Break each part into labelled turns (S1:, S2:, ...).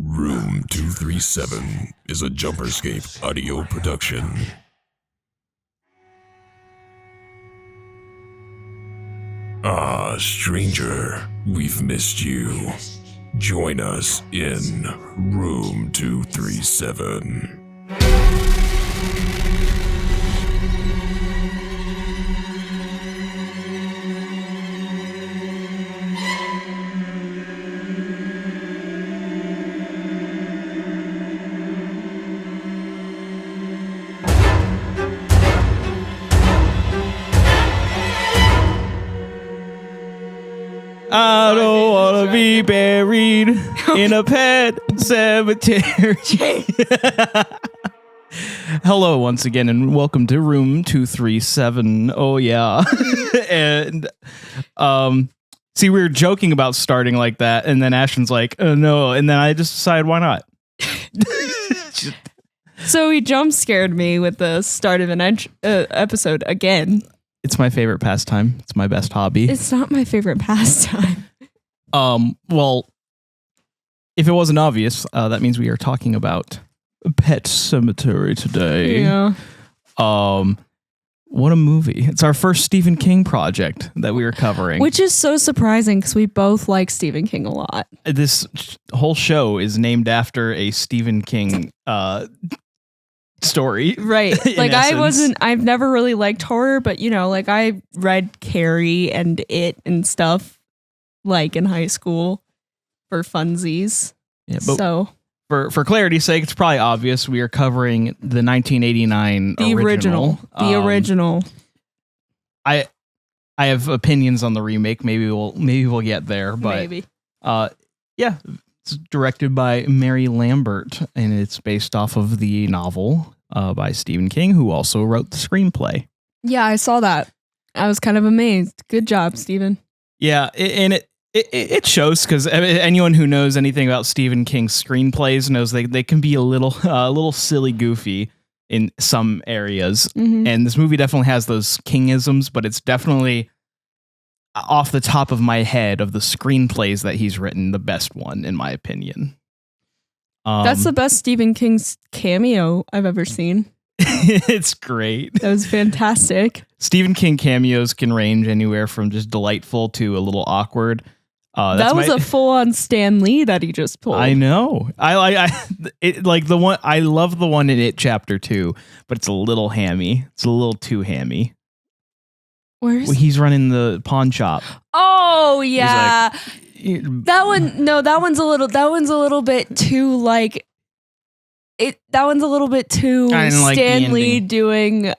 S1: Room 237 is a Jumperscape audio production. Ah, stranger, we've missed you. Join us in Room 237.
S2: I don't want to be buried in a pet cemetery. Hello once again and welcome to Room 237. Oh yeah. And see, we were joking about starting like that, and then Ashton's like, oh no, and then I just decided why not.
S3: So he jump scared me with the start of an episode again.
S2: It's my favorite pastime. It's my best hobby.
S3: It's not my favorite pastime.
S2: Well, if it wasn't obvious, that means we are talking about Pet Semetary today.
S3: Yeah.
S2: What a movie. It's our first Stephen King project that we are covering.
S3: Which is so surprising because we both like Stephen King a lot.
S2: This whole show is named after a Stephen King story.
S3: Right. Like I've never really liked horror, but you know, like I read Carrie and It and stuff like in high school for funsies.
S2: Yeah, but
S3: so
S2: for clarity's sake, it's probably obvious we are covering the 1989 original.
S3: The original.
S2: I have opinions on the remake. Maybe we'll get there, but
S3: maybe.
S2: Yeah, it's directed by Mary Lambert, and it's based off of the novel by Stephen King, who also wrote the screenplay.
S3: Yeah, I saw that. I was kind of amazed. Good job, Stephen.
S2: Yeah, and it shows, because anyone who knows anything about Stephen King's screenplays knows they can be a little silly goofy in some areas.
S3: Mm-hmm.
S2: And this movie definitely has those Kingisms, but it's definitely off the top of my head of the screenplays that he's written, the best one, in my opinion.
S3: That's the best Stephen King's cameo I've ever seen.
S2: It's great.
S3: That was fantastic.
S2: Stephen King cameos can range anywhere from just delightful to a little awkward.
S3: That was a full-on Stan Lee that he just pulled.
S2: I know. I love the one in It Chapter 2, but it's a little hammy. It's a little too hammy. He's running the pawn shop.
S3: Oh yeah. That one's a little bit too like it. That one's a little bit too Stan Lee doing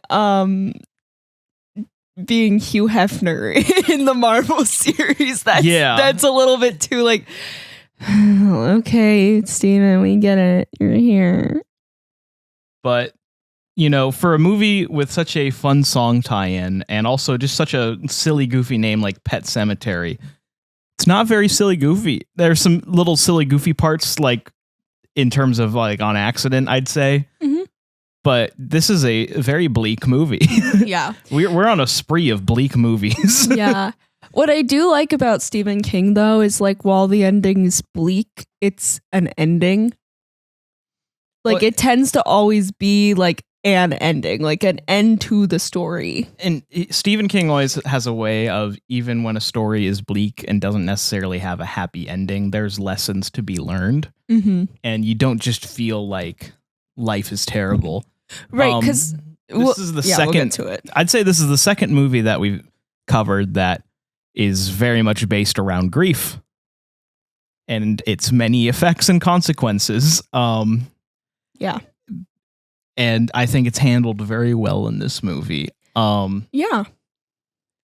S3: being Hugh Hefner in the Marvel series. That's a little bit too like. Okay, Steven, we get it. You're here.
S2: But you know, for a movie with such a fun song tie-in and also just such a silly, goofy name like Pet Semetary, it's not very silly, goofy. There's some little silly, goofy parts, like in terms of like on accident, I'd say.
S3: Mm-hmm.
S2: But this is a very bleak movie.
S3: Yeah.
S2: We're on a spree of bleak movies.
S3: Yeah. What I do like about Stephen King, though, is like while the ending is bleak, it's an ending. Like it tends to always be like an ending, like an end to the story.
S2: And Stephen King always has a way of, even when a story is bleak and doesn't necessarily have a happy ending, there's lessons to be learned.
S3: Mm-hmm.
S2: And you don't just feel like life is terrible.
S3: Right, because
S2: this is the second.
S3: We'll get to it.
S2: I'd say this is the second movie that we've covered that is very much based around grief and its many effects and consequences.
S3: Yeah.
S2: And I think it's handled very well in this movie.
S3: Yeah.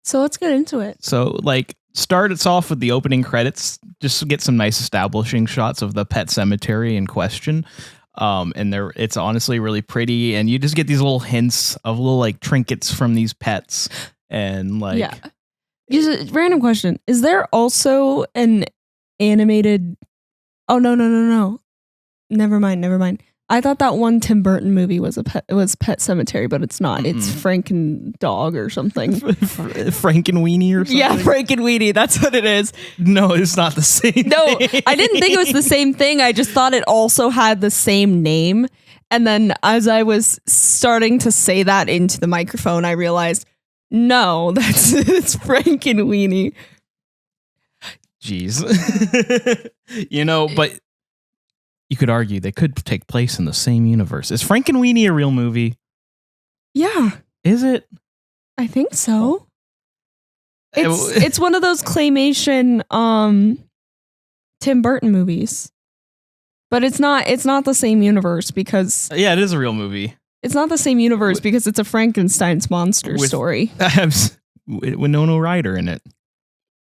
S3: So let's get into it.
S2: So, like, start us off with the opening credits, just to get some nice establishing shots of the pet cemetery in question. And it's honestly really pretty, and you just get these little hints of little like trinkets from these pets, and like,
S3: yeah. Just a random question: is there also an animated? Oh no! Never mind. I thought that one Tim Burton movie was Pet Semetary, but it's not. It's Franken Dog or something.
S2: Frankenweenie or something?
S3: Yeah, Frankenweenie. That's what it is.
S2: No, it's not the same
S3: No,
S2: thing.
S3: I didn't think it was the same thing. I just thought it also had the same name. And then as I was starting to say that into the microphone, I realized, no, it's Frankenweenie.
S2: Jeez. But you could argue they could take place in the same universe. Is Frankenweenie a real movie?
S3: Yeah.
S2: Is it?
S3: I think so. It's one of those claymation Tim Burton movies. But it's not the same universe because
S2: Yeah, it is a real movie.
S3: It's not the same universe because it's a Frankenstein's monster story.
S2: With Winona Ryder in it.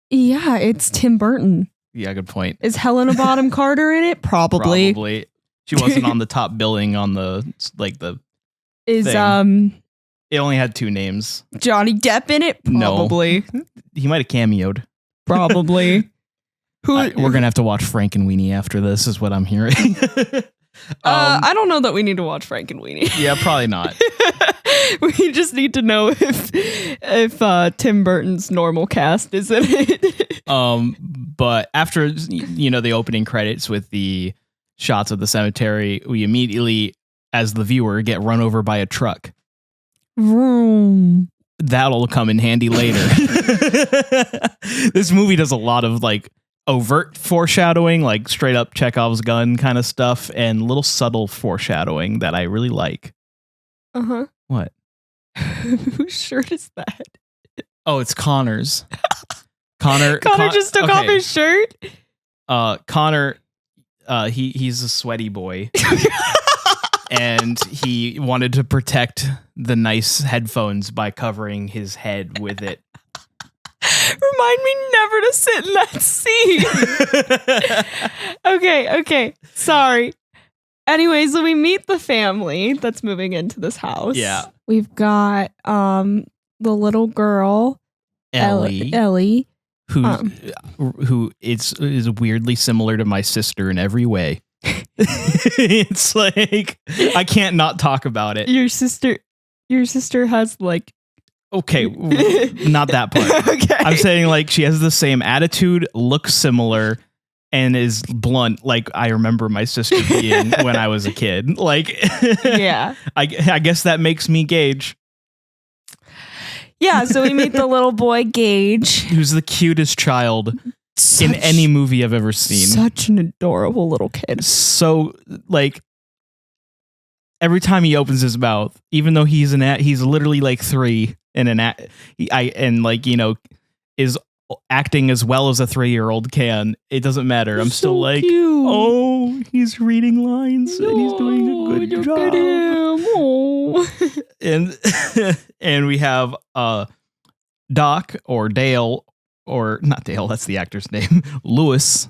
S3: Yeah, it's Tim Burton.
S2: Yeah, good point.
S3: Is Helena Bonham Carter in it? Probably.
S2: She wasn't on the top billing on the
S3: Is
S2: thing. It only had 2 names.
S3: Johnny Depp in it? Probably.
S2: No. He might have cameoed.
S3: Probably.
S2: We're gonna have to watch Frankenweenie after this, is what I'm hearing.
S3: I don't know that we need to watch Frankenweenie.
S2: Yeah, probably not.
S3: We just need to know if Tim Burton's normal cast is in it.
S2: But after the opening credits with the shots of the cemetery, we immediately, as the viewer, get run over by a truck.
S3: Vroom.
S2: That'll come in handy later. This movie does a lot of overt foreshadowing, like straight up Chekhov's gun kind of stuff, and little subtle foreshadowing that I really like.
S3: Uh-huh.
S2: What?
S3: Whose shirt is that?
S2: Oh, it's Connor's. Connor
S3: just took off his shirt?
S2: Connor, he's a sweaty boy. And he wanted to protect the nice headphones by covering his head with it.
S3: Remind me never to sit in that seat. Okay. Sorry. Anyway, so we meet the family that's moving into this house.
S2: Yeah.
S3: We've got the little girl, Ellie.
S2: Who is weirdly similar to my sister in every way. It's like I can't not talk about it.
S3: Your sister has
S2: okay, not that part.
S3: Okay.
S2: I'm saying she has the same attitude, looks similar, and is blunt like I remember my sister being when I was a kid.
S3: Yeah.
S2: I guess that makes me Gage.
S3: Yeah, so we meet the little boy Gage,
S2: who's the cutest child in any movie I've ever seen.
S3: Such an adorable little kid.
S2: So every time he opens his mouth, even though he's literally 3 and is acting as well as a 3-year-old can. It doesn't matter. I'm still
S3: cute.
S2: Oh, he's reading lines and he's doing a good job.
S3: Look at him. Oh.
S2: And we have Doc or Dale, or not Dale, that's the actor's name. Lewis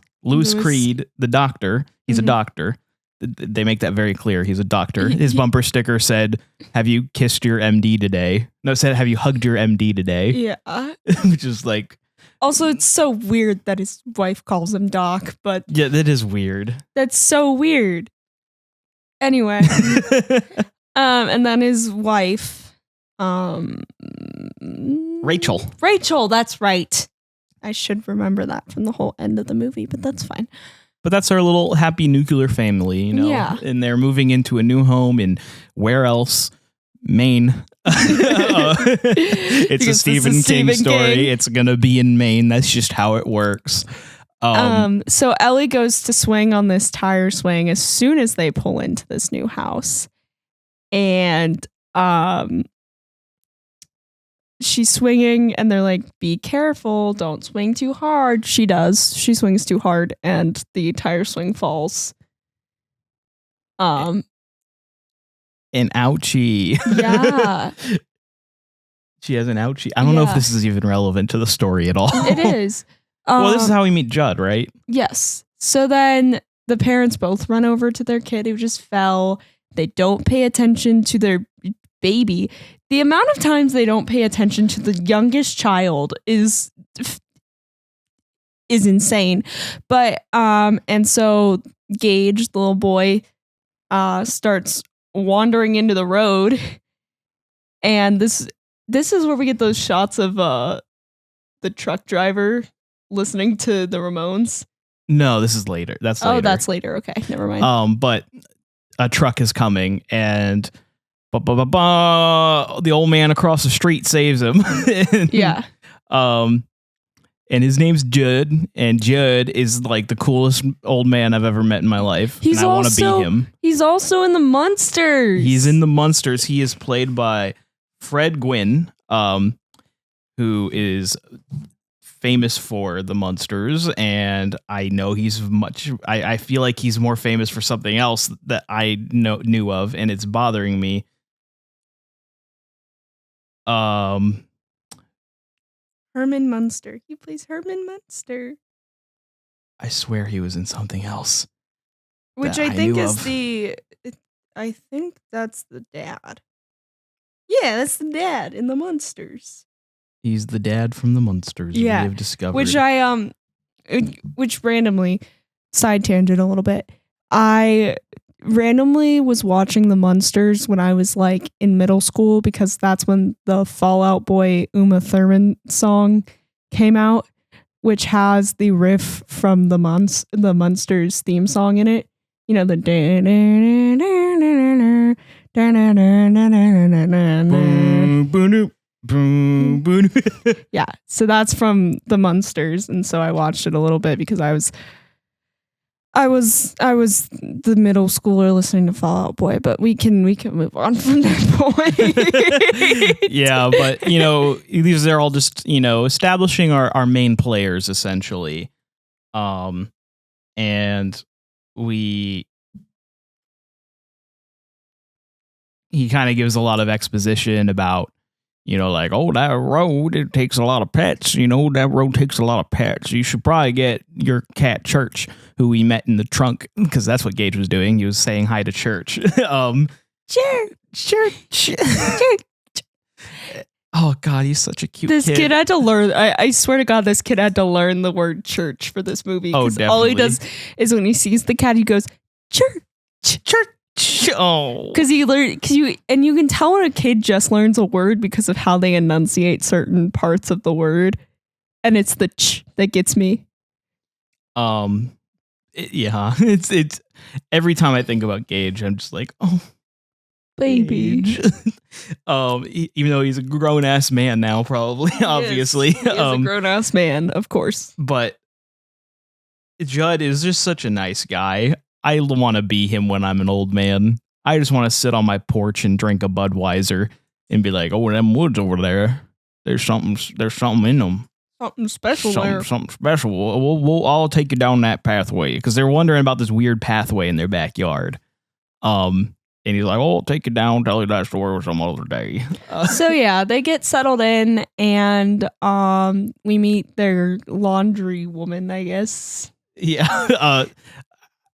S2: Creed, the doctor. He's a doctor. They make that very clear. He's a doctor. His bumper sticker said, "Have you kissed your MD today?" No, it said, "Have you hugged your MD today?"
S3: Yeah.
S2: Which is
S3: Also, it's so weird that his wife calls him Doc, but
S2: yeah, that is weird.
S3: That's so weird. Anyway, and then his wife,
S2: Rachel.
S3: Rachel, that's right. I should remember that from the whole end of the movie, but that's fine.
S2: But that's our little happy nuclear family,
S3: Yeah.
S2: And they're moving into a new home in where else? Maine. It's a Stephen King story. It's gonna be in Maine. That's just how it works.
S3: So Ellie goes to swing on this tire swing as soon as they pull into this new house, and she's swinging, and they're like, "Be careful! Don't swing too hard." She does. She swings too hard, and the tire swing falls.
S2: An ouchie.
S3: Yeah.
S2: She has an ouchie. I don't know if this is even relevant to the story at all.
S3: It is.
S2: Well, this is how we meet Judd, right?
S3: Yes. So then the parents both run over to their kid who just fell. They don't pay attention to their baby. The amount of times they don't pay attention to the youngest child is insane. But and so Gage, the little boy, starts wandering into the road, and this is where we get those shots of the truck driver listening to the Ramones.
S2: No, this is later. That's later.
S3: Oh, that's later. Okay, never mind.
S2: But a truck is coming, and the old man across the street saves him.
S3: Yeah.
S2: And his name's Judd, and Judd is like the coolest old man I've ever met in my life. I want to be him.
S3: He's also in the Munsters.
S2: He's in the Munsters. He is played by Fred Gwynne, who is famous for the Munsters, and I know he's I feel like he's more famous for something else that I knew of, and it's bothering me.
S3: Herman Munster. He plays Herman Munster.
S2: I swear he was in something else.
S3: Which I think is I think that's the dad. Yeah, that's the dad in the Munsters.
S2: He's the dad from the Munsters.
S3: Yeah,
S2: we have discovered.
S3: Which randomly, side tangent a little bit. I randomly was watching the Munsters when I was like in middle school because that's when the Fall Out Boy Uma Thurman song came out, which has the riff from the Munsters theme song in it. You know, the yeah, so that's from the Munsters, and so I watched it a little bit because I was the middle schooler listening to Fall Out Boy, but we can move on from that point.
S2: Yeah, but these are all just establishing our main players essentially, and he kind of gives a lot of exposition about like, oh, that road, it takes a lot of pets. That road takes a lot of pets. You should probably get your cat Church, who we met in the trunk, because that's what Gage was doing. He was saying hi to Church. Church. Oh, God, he's such a cute kid.
S3: This kid had to learn. I swear to God, this kid had to learn the word church for this movie.
S2: Oh, definitely.
S3: All he does is when he sees the cat, he goes, church.
S2: Oh,
S3: because you can tell when a kid just learns a word because of how they enunciate certain parts of the word, and it's the ch that gets me.
S2: It's every time I think about Gage, I'm just like, oh,
S3: baby.
S2: Even though he's a grown ass man now, probably obviously,
S3: he is a grown ass man, of course.
S2: But Judd is just such a nice guy. I want to be him when I'm an old man. I just want to sit on my porch and drink a Budweiser and be like, "Oh, them woods over there. There's something in them.
S3: Something special there.
S2: Something special. I'll take you down that pathway," because they're wondering about this weird pathway in their backyard. And he's like, "Oh, I'll take you down. Tell you that story some other day."
S3: So yeah, they get settled in, and we meet their laundry woman, I guess.
S2: Yeah.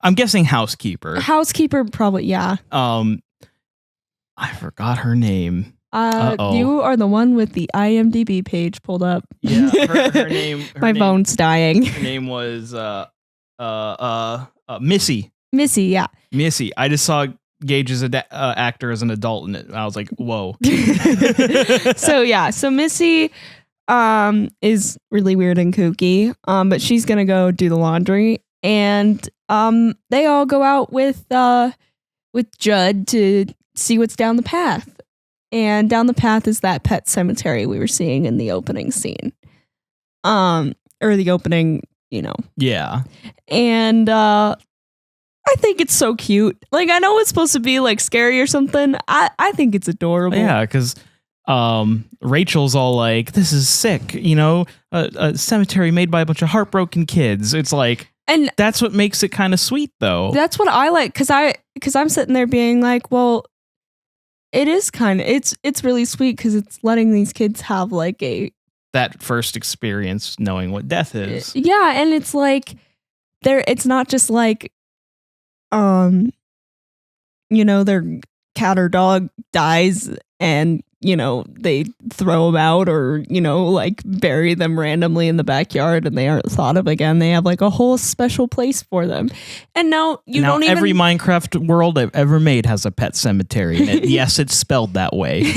S2: I'm guessing housekeeper.
S3: Housekeeper, probably, yeah.
S2: I forgot her name.
S3: You are the one with the IMDb page pulled up.
S2: Yeah, her name.
S3: My phone's dying.
S2: Her name was Missy.
S3: Missy, yeah.
S2: Missy. I just saw Gage as an actor as an adult in it. And I was like, whoa.
S3: So Missy is really weird and kooky, but she's gonna go do the laundry, and they all go out with Judd to see what's down the path. And down the path is that pet cemetery we were seeing in the opening scene. Or the opening,
S2: Yeah.
S3: And I think it's so cute. Like, I know it's supposed to be like scary or something. I think it's adorable.
S2: Yeah, because Rachel's all like, this is sick, a cemetery made by a bunch of heartbroken kids. It's like, and that's what makes it kind of sweet, though.
S3: That's what I like, because I'm sitting there being like, well, it is kind of, it's really sweet because it's letting these kids have like
S2: that first experience knowing what death is.
S3: Yeah, and it's like it's not just like their cat or dog dies and they throw them out or, like bury them randomly in the backyard and they aren't thought of again. They have like a whole special place for them. And now don't even...
S2: every Minecraft world I've ever made has a pet cemetery. And yes, it's spelled that way.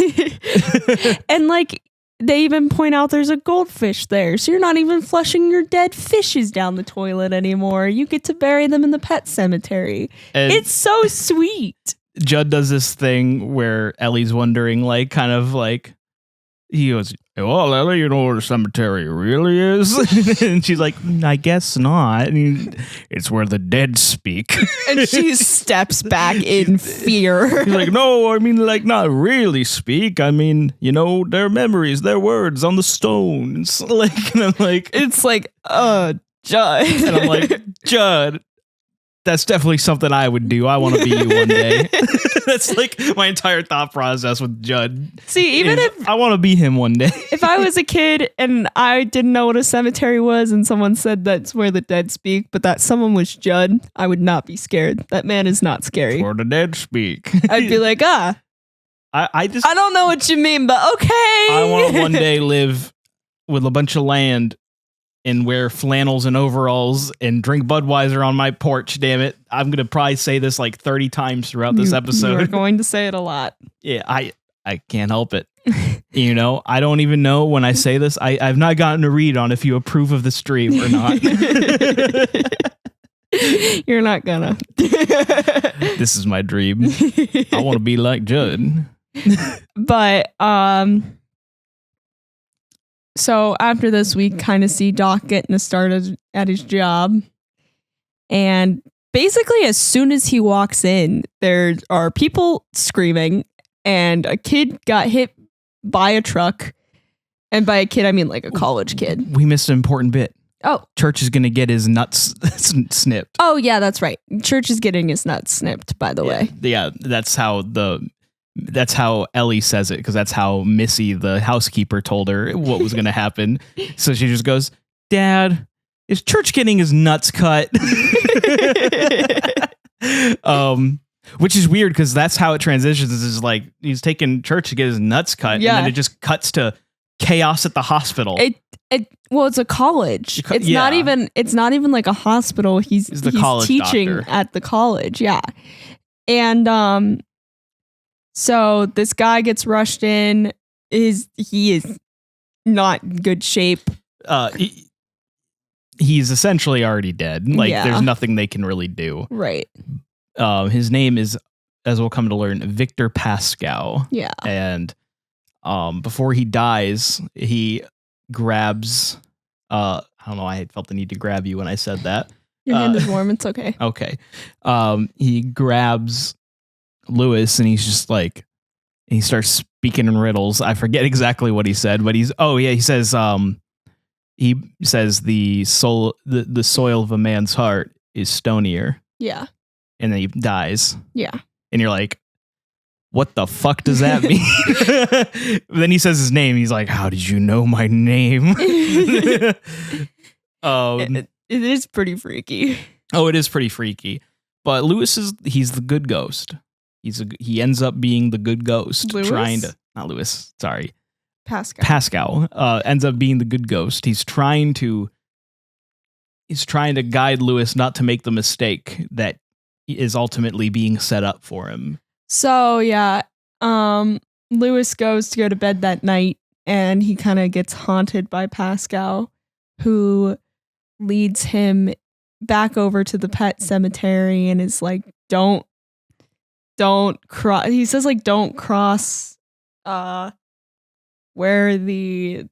S3: And like, they even point out there's a goldfish there. So you're not even flushing your dead fishes down the toilet anymore. You get to bury them in the pet cemetery. And it's so sweet.
S2: Judd does this thing where Ellie's wondering, like, kind of like, he goes, well, Ellie, you know where the cemetery really is? And she's like, I guess not. And it's where the dead speak.
S3: And she steps back in fear.
S2: He's like, no, I mean, like, not really speak. I mean, their memories, their words on the stones. Like, and I'm like,
S3: it's like, Judd.
S2: And I'm like, Judd, that's definitely something I would do. I want to be you one day. That's like my entire thought process with Judd.
S3: See, even if
S2: I want to be him one day.
S3: If I was a kid and I didn't know what a cemetery was and someone said that's where the dead speak, but that someone was Judd, I would not be scared. That man is not scary.
S2: Where the dead speak.
S3: I'd be like, I don't know what you mean, but okay.
S2: I want to one day live with a bunch of land and wear flannels and overalls and drink Budweiser on my porch, damn it. I'm going to probably say this like 30 times throughout this episode.
S3: You're going to say it a lot.
S2: Yeah, I can't help it. I don't even know when I say this. I've not gotten a read on if you approve of the stream or not.
S3: You're not gonna.
S2: This is my dream. I want to be like Judd.
S3: But, so after this, we kind of see Doc getting a start at his job. And basically, as soon as he walks in, there are people screaming and a kid got hit by a truck. And by a kid, I mean like a college kid.
S2: We missed an important bit.
S3: Oh.
S2: Church is going to get his nuts snipped.
S3: Oh, yeah, that's right. Church is getting his nuts snipped, by the way.
S2: Yeah, that's how Ellie says it, because that's how Missy, the housekeeper, told her what was going to happen. So she just goes, Dad, is Church getting his nuts cut? Which is weird, because that's how it transitions. Is like he's taking Church to get his nuts cut, and then it just cuts to chaos at the hospital.
S3: Well, it's a college. It's not even like a hospital. He's
S2: college
S3: teaching
S2: doctor
S3: at the college. Yeah. And so this guy gets rushed in. He is not in good shape.
S2: He's essentially already dead. Like there's nothing they can really do.
S3: Right.
S2: His name is, as we'll come to learn, Victor Pascal.
S3: Yeah.
S2: And before he dies, he grabs I don't know, I felt the need to grab you when I said that.
S3: Your hand is warm, it's okay.
S2: Okay. He grabs Lewis and he's just like, he starts speaking in riddles. I forget exactly what he said, but he says the soil of a man's heart is stonier.
S3: Yeah.
S2: And then he dies.
S3: Yeah.
S2: And you're like, what the fuck does that mean? Then he says his name. He's like, how did you know my name?
S3: It is pretty freaky.
S2: Oh, it is pretty freaky. But Lewis he's the good ghost. He ends up being the good ghost. Pascal ends up being the good ghost. He's trying to guide Lewis not to make the mistake that is ultimately being set up for him.
S3: So yeah, Lewis goes to go to bed that night and he kind of gets haunted by Pascal, who leads him back over to the pet cemetery and is like, don't cross. He says like, don't cross where the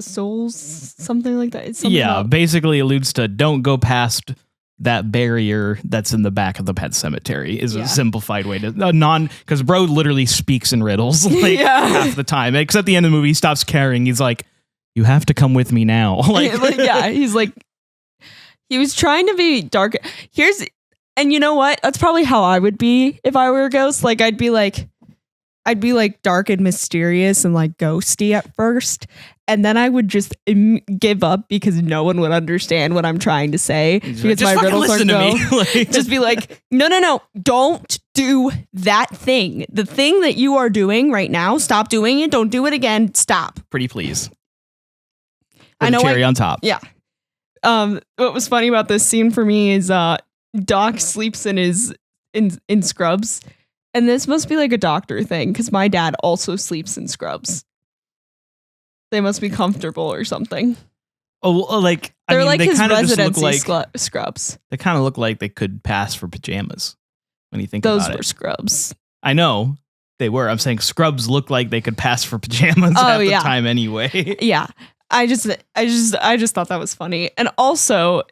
S3: souls, something like that. It's something
S2: basically alludes to don't go past that barrier that's in the back of the pet cemetery is a simplified way to because bro literally speaks in riddles like half the time, except at the end of the movie he stops caring. He's like, you have to come with me now.
S3: He's like, he was trying to be dark. And you know what, that's probably how I would be if I were a ghost. Like I'd be like dark and mysterious and like ghosty at first, and then I would just give up because no one would understand what I'm trying to say because my riddles are go. Just be like, no, don't do that thing. The thing that you are doing right now, stop doing it. Don't do it again. Stop.
S2: Pretty please.
S3: I know.
S2: Cherry on top.
S3: Yeah. What was funny about this scene for me is Doc sleeps in scrubs. And this must be like a doctor thing because my dad also sleeps in scrubs. They must be comfortable or something.
S2: Oh, like
S3: They're
S2: I mean,
S3: like
S2: they
S3: his
S2: kind of just look
S3: residency
S2: like
S3: scrubs.
S2: they kind of look like they could pass for pajamas when you think
S3: Those
S2: about
S3: were
S2: it.
S3: scrubs.
S2: I know they were. I'm saying scrubs look like they could pass for pajamas at the time anyway.
S3: Yeah. I just thought that was funny. And also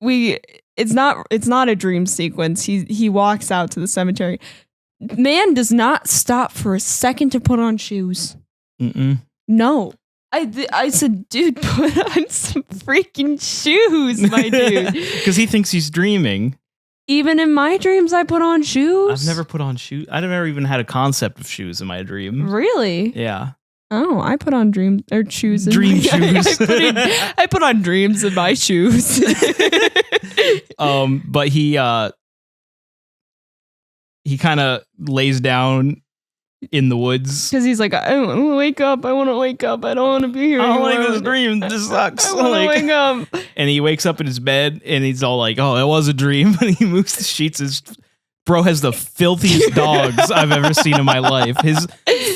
S3: it's not a dream sequence. He walks out to the cemetery. Man does not stop for a second to put on shoes.
S2: Mm-mm.
S3: No. I said, dude, put on some freaking shoes, my dude.
S2: Because he thinks he's dreaming.
S3: Even in my dreams, I put on shoes.
S2: I've never put on shoes. I've never even had a concept of shoes in my dream.
S3: Really?
S2: Yeah.
S3: Oh, I put on shoes.
S2: Dream shoes.
S3: I put on dreams in my shoes.
S2: But he kind of lays down in the woods
S3: because he's like, I want to wake up. I want to wake up. I don't want to be here.
S2: I don't
S3: anymore.
S2: like this dream. This sucks.
S3: I want to wake up.
S2: And he wakes up in his bed and he's all like, "Oh, it was a dream." And he moves the sheets. His bro has the filthiest dogs I've ever seen in my life. His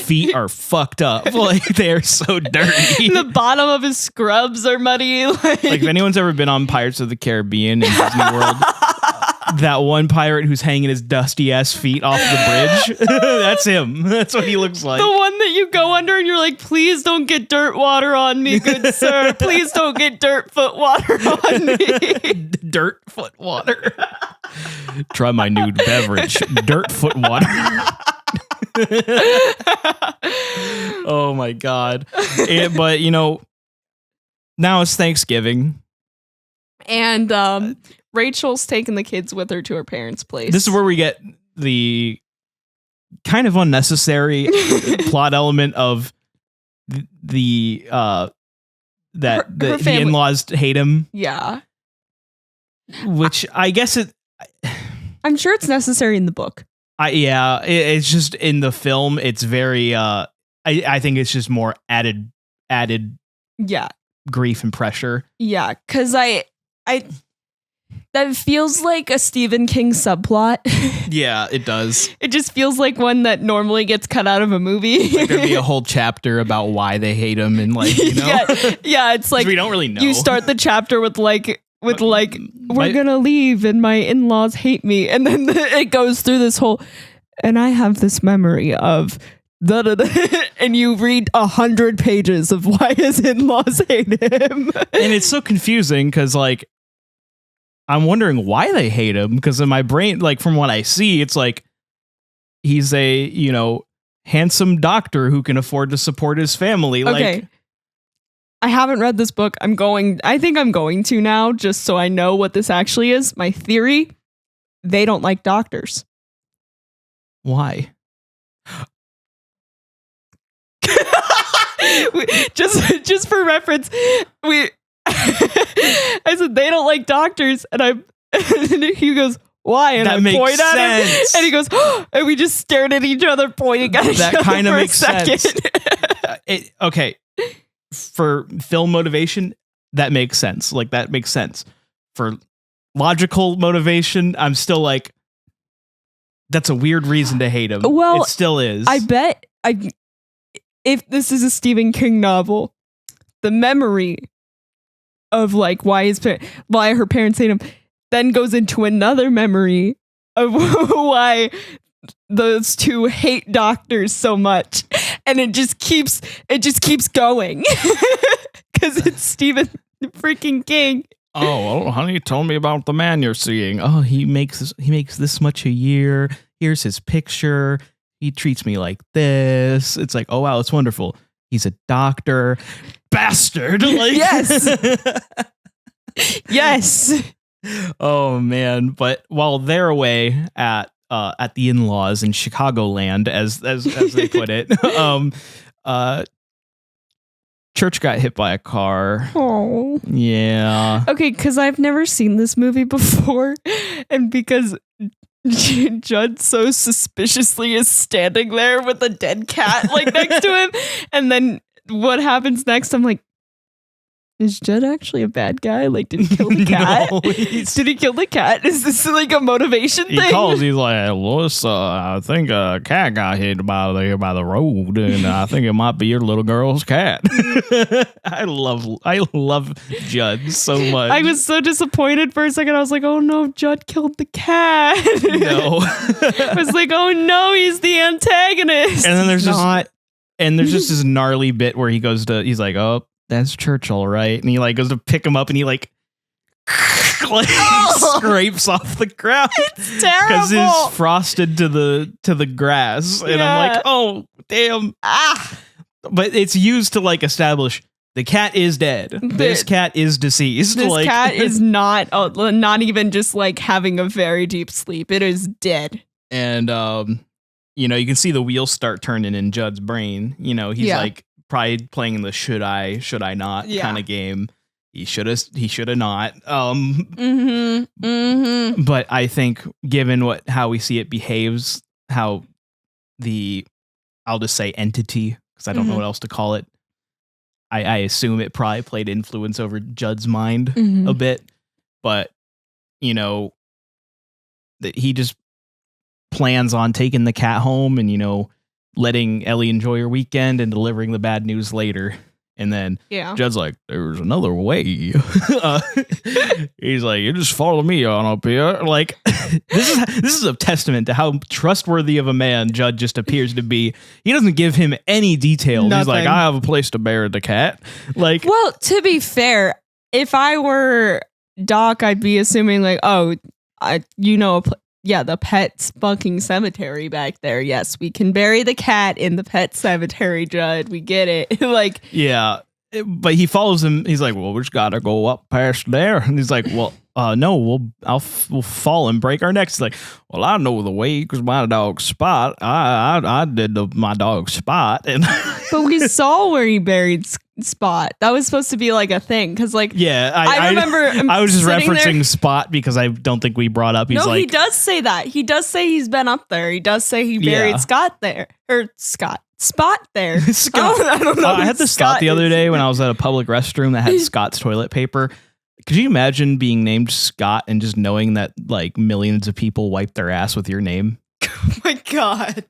S2: feet are fucked up. Like they are so dirty.
S3: The bottom of his scrubs are muddy.
S2: Like if anyone's ever been on Pirates of the Caribbean in Disney World, that one pirate who's hanging his dusty ass feet off the bridge, that's him. That's what he looks like.
S3: The one that you go under and you're like, please don't get dirt water on me, good sir. Please don't get dirt foot water on me.
S2: Dirt foot water. Try my new beverage, dirt foot water. Oh my God. But you know, now it's Thanksgiving.
S3: And Rachel's taking the kids with her to her parents' place.
S2: This is where we get the kind of unnecessary plot element of the in-laws hate him.
S3: Yeah.
S2: Which I guess
S3: I'm sure it's necessary in the book.
S2: It's just in the film. It's very. I think it's just more added.
S3: Yeah.
S2: Grief and pressure.
S3: Yeah, because I that feels like a Stephen King subplot.
S2: Yeah, it does.
S3: It just feels like one that normally gets cut out of a movie.
S2: Like there'd be a whole chapter about why they hate him and like, you know.
S3: Yeah, it's like
S2: we don't really know.
S3: You start the chapter with we're gonna leave and my in-laws hate me, and then it goes through this whole, and I have this memory of and you read 100 pages of why his in-laws hate him.
S2: And it's so confusing because like I'm wondering why they hate him, because in my brain, like from what I see, it's like he's a, you know, handsome doctor who can afford to support his family.
S3: Okay.
S2: Like,
S3: I haven't read this book. I think I'm going to now, just so I know what this actually is. My theory, they don't like doctors.
S2: Why?
S3: just for reference, I said they don't like doctors, and he goes, why? And
S2: that
S3: I
S2: makes
S3: point
S2: sense.
S3: at him, and he goes, oh, and we just stared at each other, pointing at each other. That kind of makes sense.
S2: Okay, for film motivation, that makes sense. Like that makes sense. For logical motivation, I'm still like, that's a weird reason to hate him.
S3: Well,
S2: it still is.
S3: I bet if this is a Stephen King novel, the memory of like why her parents hate him then goes into another memory of why those two hate doctors so much, and it just keeps going because it's Stephen freaking King.
S2: Oh, well, honey, tell me about the man you're seeing. Oh, he makes this much a year. Here's his picture. He treats me like this. It's like, oh wow, it's wonderful. He's a doctor. Bastard. Like,
S3: yes. Yes.
S2: Oh man. But while they're away at the in-laws in Chicagoland, as they put it, Church got hit by a car.
S3: Oh.
S2: Yeah.
S3: Okay, because I've never seen this movie before, and because Judd so suspiciously is standing there with a dead cat like next to him. And then what happens next? I'm like, is Judd actually a bad guy? Like, did he kill the cat?
S2: No,
S3: Did he kill the cat? Is this like a motivation
S2: he
S3: thing?
S2: calls. He's like, Lois, I think a cat got hit by the road, and I think it might be your little girl's cat. I love Judd so much.
S3: I was so disappointed for a second. I was like, oh no, Judd killed the cat.
S2: No.
S3: I was like, oh no, he's the antagonist.
S2: And then there's
S3: He's
S2: just this gnarly bit where he's like, oh, that's Churchill, right? And he like goes to pick him up, and he like scrapes off the ground.
S3: It's terrible
S2: because it's frosted to the grass, and I'm like, oh damn. But it's used to like establish the cat is dead. This cat is deceased.
S3: This cat is not even just like having a very deep sleep. It is dead.
S2: And you can see the wheels start turning in Judd's brain. He's like probably playing the should I not kind of game. He should have not. But I think given how we see it behaves, how I'll just say entity, because I don't know what else to call it. I assume it probably played influence over Judd's mind a bit, but that he just plans on taking the cat home and letting Ellie enjoy her weekend and delivering the bad news later. And then Judd's like, there's another way. He's like, you just follow me on up here. Like, this is a testament to how trustworthy of a man Judd just appears to be. He doesn't give him any details.
S3: Nothing.
S2: He's like, I have a place to bury the cat. Like,
S3: well, to be fair, if I were Doc, I'd be assuming like, oh, the Pet fucking cemetery back there. Yes, we can bury the cat in the Pet Cemetery, Judd. We get it. Like,
S2: yeah, but he follows him. He's like, well, we just gotta go up past there. And he's like, well, no, we'll fall and break our necks. He's like, well, I know the way because my dog Spot. I did my dog Spot, and
S3: but we saw where he buried Spot. That was supposed to be like a thing because, like, I remember.
S2: I was just referencing
S3: there.
S2: Spot because I don't think we brought up. He's
S3: he does say that. He does say he's been up there. He does say he buried Spot there.
S2: Scott.
S3: I don't know.
S2: I had this thought the other day when I was at a public restroom that had Scott's toilet paper. Could you imagine being named Scott and just knowing that like millions of people wipe their ass with your name?
S3: Oh my God.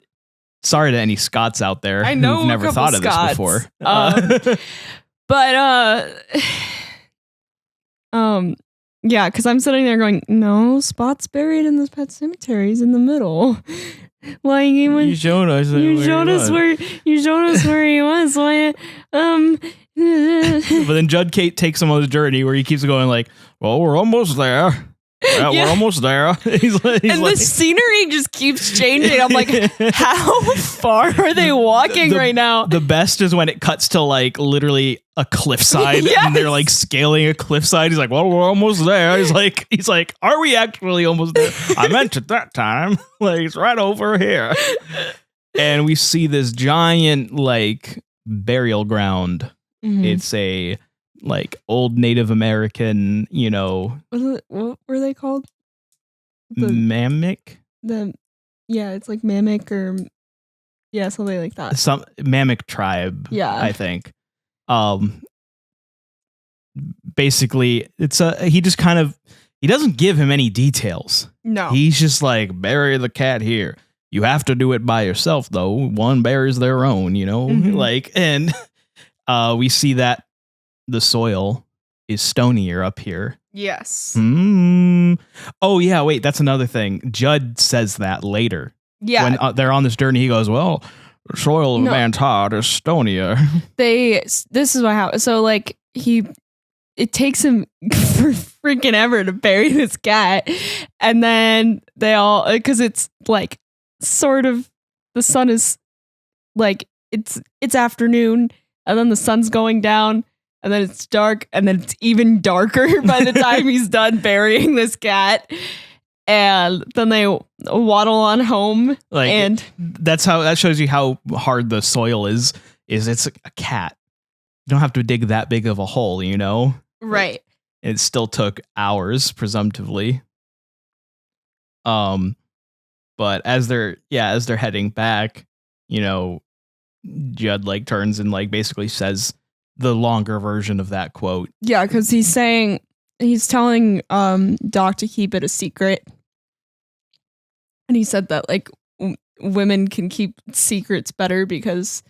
S2: Sorry to any Scots out there
S3: I know
S2: who've never thought of
S3: Scots.
S2: this before.
S3: Yeah, because I'm sitting there going, no, Spot's buried in this Pet Cemetery. He's in the middle. Like,
S2: you showed us
S3: where he was. Why,
S2: But then Judd Kate takes him on his journey where he keeps going like, well, we're almost there. Yeah, we're almost there.
S3: The scenery just keeps changing. I'm like, how far are they walking right now?
S2: The best is when it cuts to like literally a cliffside and they're like scaling a cliffside. He's like, well, we're almost there. He's like, are we actually almost there? I meant at that time. Like, it's right over here. And we see this giant like burial ground. It's a like old Native American,
S3: what were they called?
S2: Mammoth?
S3: It's like Mammoth or something like that.
S2: Some Mammoth tribe, I think. Basically, it's he doesn't give him any details.
S3: No,
S2: he's just like, bury the cat here. You have to do it by yourself, though. One buries their own, like, and we see that the soil is stonier up here.
S3: Yes.
S2: Oh, yeah. Wait, that's another thing. Judd says that later.
S3: Yeah.
S2: When they're on this journey, he goes, well, the soil of a man's heart is stonier.
S3: This is what happened. So, like, it takes him for freaking ever to bury this cat. And then they all, because it's like sort of, the sun is like, it's afternoon and then the sun's going down. And then it's dark, and then it's even darker by the time he's done burying this cat. And then they waddle on home.
S2: Like,
S3: and
S2: that shows you how hard the soil is it's a cat. You don't have to dig that big of a hole,
S3: Right.
S2: It still took hours, presumptively. But as they're heading back, Judd like turns and like basically says the longer version of that quote.
S3: Yeah, because he's telling Doc to keep it a secret. And he said that like women can keep secrets better because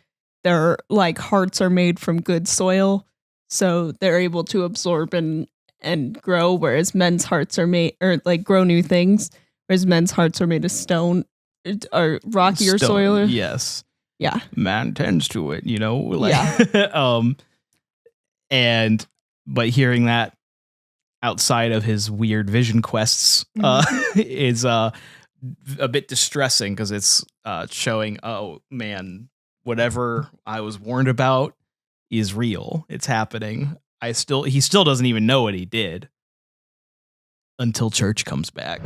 S3: their like hearts are made from good soil. So they're able to absorb and grow, whereas men's hearts are made, or like grow new things, whereas men's hearts are made of stone or rockier soil.
S2: Yes.
S3: Yeah.
S2: Man tends to it, like,
S3: yeah.
S2: But hearing that outside of his weird vision quests is a bit distressing, because it's showing, oh man, whatever I was warned about is real. It's happening. He still doesn't even know what he did until Church comes back.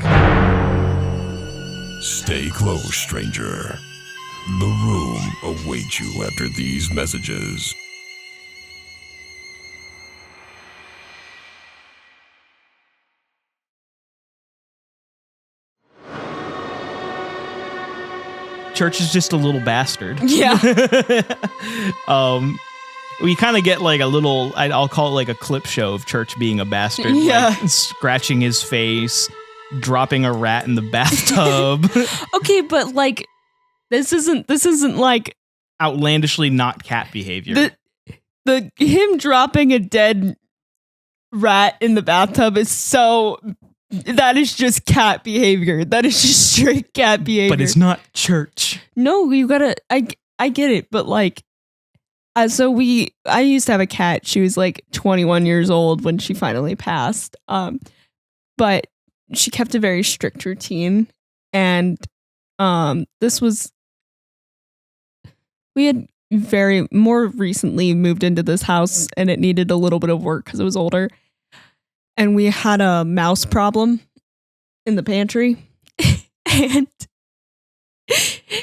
S1: Stay close, stranger. The room awaits you after these messages.
S2: Church is just a little bastard.
S3: Yeah.
S2: We kind of get like a little, I'll call it like a clip show of Church being a bastard.
S3: Yeah.
S2: Like scratching his face, dropping a rat in the bathtub.
S3: Okay, but like, this isn't like
S2: outlandishly not cat behavior.
S3: The him dropping a dead rat in the bathtub is that is just cat behavior. That is just straight cat behavior.
S2: But it's not Church.
S3: No, you gotta. I get it, but like, I used to have a cat. She was like 21 years old when she finally passed. But she kept a very strict routine, and we had more recently moved into this house, and it needed a little bit of work because it was older. And we had a mouse problem in the pantry. And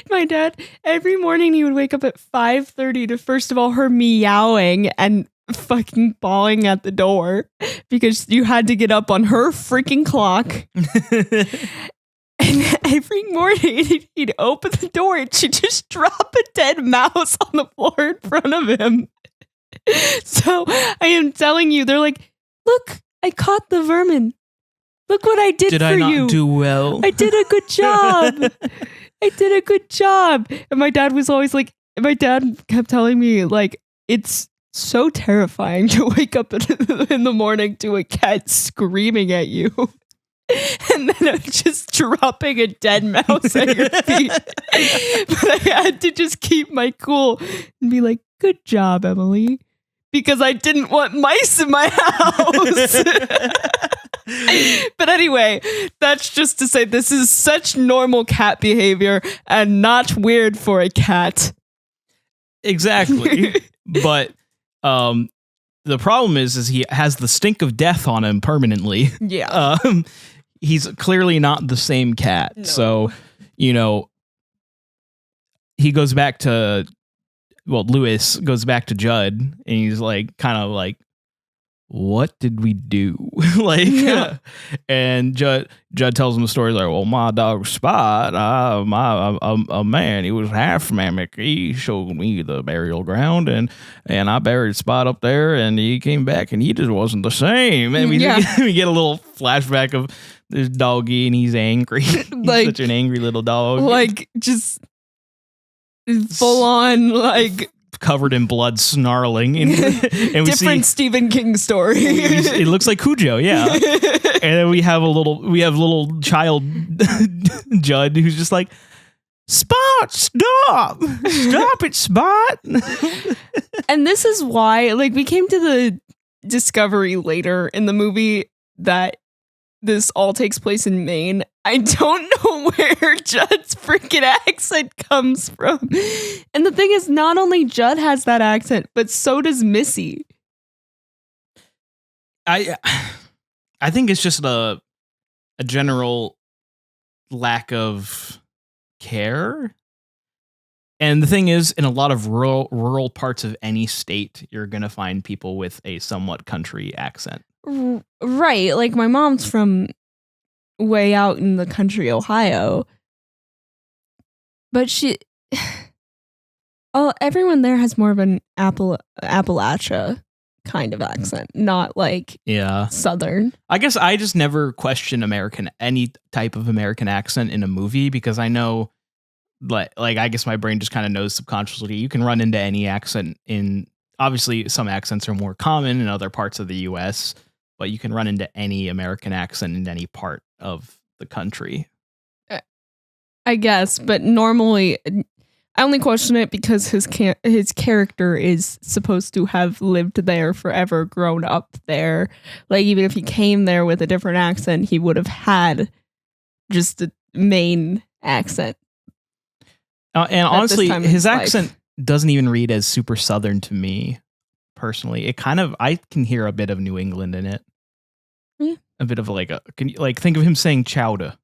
S3: my dad, every morning he would wake up at 5:30 to, first of all, her meowing and fucking bawling at the door because you had to get up on her freaking clock. And every morning he'd open the door and she'd just drop a dead mouse on the floor in front of him. So I am telling you, they're like, look, I caught the vermin. Look what I did for you.
S2: Did I not do well?
S3: I did a good job. I did a good job. And my dad was always like, my dad kept telling me, like, it's so terrifying to wake up in the morning to a cat screaming at you. And then I'm just dropping a dead mouse at your feet. But I had to just keep my cool and be like, good job, Emily. Because I didn't want mice in my house. But anyway, that's just to say this is such normal cat behavior and not weird for a cat.
S2: Exactly. But the problem is he has the stink of death on him permanently.
S3: Yeah.
S2: He's clearly not the same cat.
S3: No.
S2: So, he goes back to, Lewis goes back to Judd, and he's like, kind of like, what did we do? And Judd tells him the story, like, well, my dog Spot, a man, he was half mimic. He showed me the burial ground, and I buried Spot up there, and he came back, and he just wasn't the same. And we get a little flashback of this doggy, and he's angry. He's
S3: like,
S2: such an angry little dog.
S3: Like, just full on, like,
S2: covered in blood, snarling, and we
S3: different
S2: see
S3: Stephen King story.
S2: It looks like Cujo, yeah. And then we have little child Judd who's just like, Spot, stop it, Spot.
S3: And this is why, like, we came to the discovery later in the movie that this all takes place in Maine. I don't know where Judd's freaking accent comes from. And the thing is, not only Judd has that accent, but so does Missy.
S2: I think it's just a general lack of care. And the thing is, in a lot of rural parts of any state, you're going to find people with a somewhat country accent.
S3: Right. Like, my mom's from way out in the country, Ohio. But everyone there has more of an Appalachia kind of accent, not like Southern.
S2: I guess I just never question any type of American accent in a movie because I know, like I guess my brain just kind of knows subconsciously you can run into any accent in. Obviously, some accents are more common in other parts of the U.S., but you can run into any American accent in any part of the country.
S3: I guess, but normally I only question it because his character is supposed to have lived there forever, grown up there. Like, even if he came there with a different accent, he would have had just a Maine accent.
S2: And honestly, his accent doesn't even read as super Southern to me, personally. I can hear a bit of New England in it.
S3: Yeah.
S2: A bit of think of him saying chowder.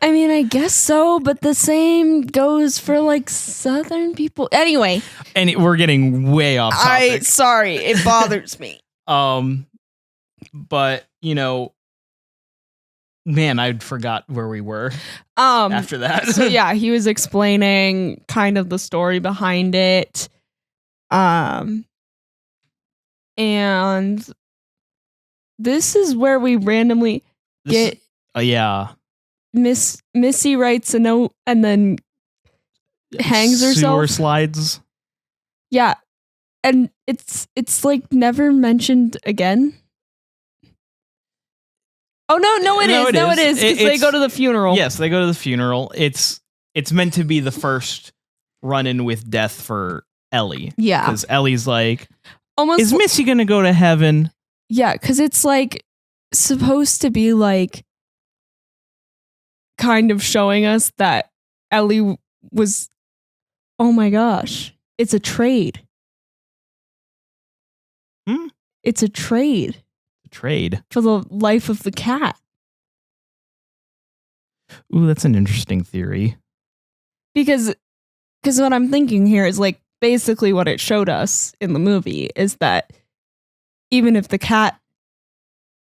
S3: I mean, I guess so, but the same goes for like Southern people. Anyway.
S2: And we're getting way off topic.
S3: Sorry, it bothers me.
S2: But, man, I forgot where we were after that.
S3: So yeah, he was explaining kind of the story behind it. And this is where we randomly get Missy writes a note and then hangs herself.
S2: Sewer slides.
S3: Yeah. And it's like never mentioned again. Oh no, it is. Because they go to the funeral.
S2: Yes, they go to the funeral. It's meant to be the first run-in with death for Ellie.
S3: Yeah.
S2: Because Ellie's like,
S3: almost,
S2: is Missy gonna go to heaven?
S3: Yeah, because it's like supposed to be like kind of showing us that Ellie was, oh my gosh, it's a trade. It's a trade.
S2: Trade
S3: for the life of the cat.
S2: Ooh, that's an interesting theory.
S3: Because what I'm thinking here is like basically what it showed us in the movie is that even if the cat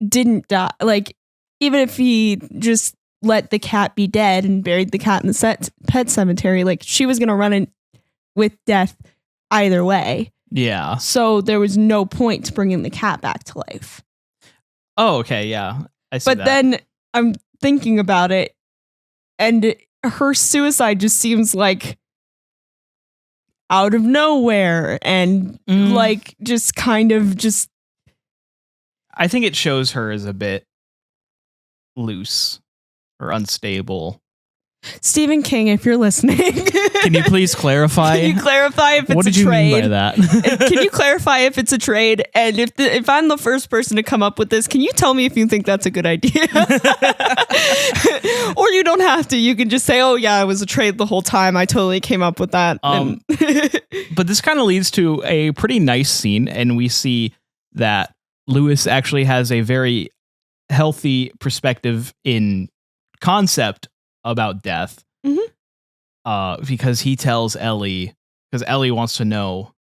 S3: didn't die, like even if he just let the cat be dead and buried the cat in the pet cemetery, like she was going to run in with death either way.
S2: Yeah.
S3: So there was no point to bringing the cat back to life.
S2: Oh, okay, yeah. I see
S3: but
S2: that.
S3: Then I'm thinking about it, and her suicide just seems like out of nowhere and like just kind of just.
S2: I think it shows her as a bit loose or unstable.
S3: Stephen King, if you're listening,
S2: can you please clarify?
S3: Can you clarify if it's
S2: what did
S3: a trade?
S2: You mean by that?
S3: Can you clarify if it's a trade? And if I'm the first person to come up with this, can you tell me if you think that's a good idea? Or you don't have to. You can just say, "Oh yeah, it was a trade the whole time. I totally came up with that."
S2: But this kind of leads to a pretty nice scene, and we see that Lewis actually has a very healthy perspective in concept about death, because he tells Ellie, because Ellie wants to know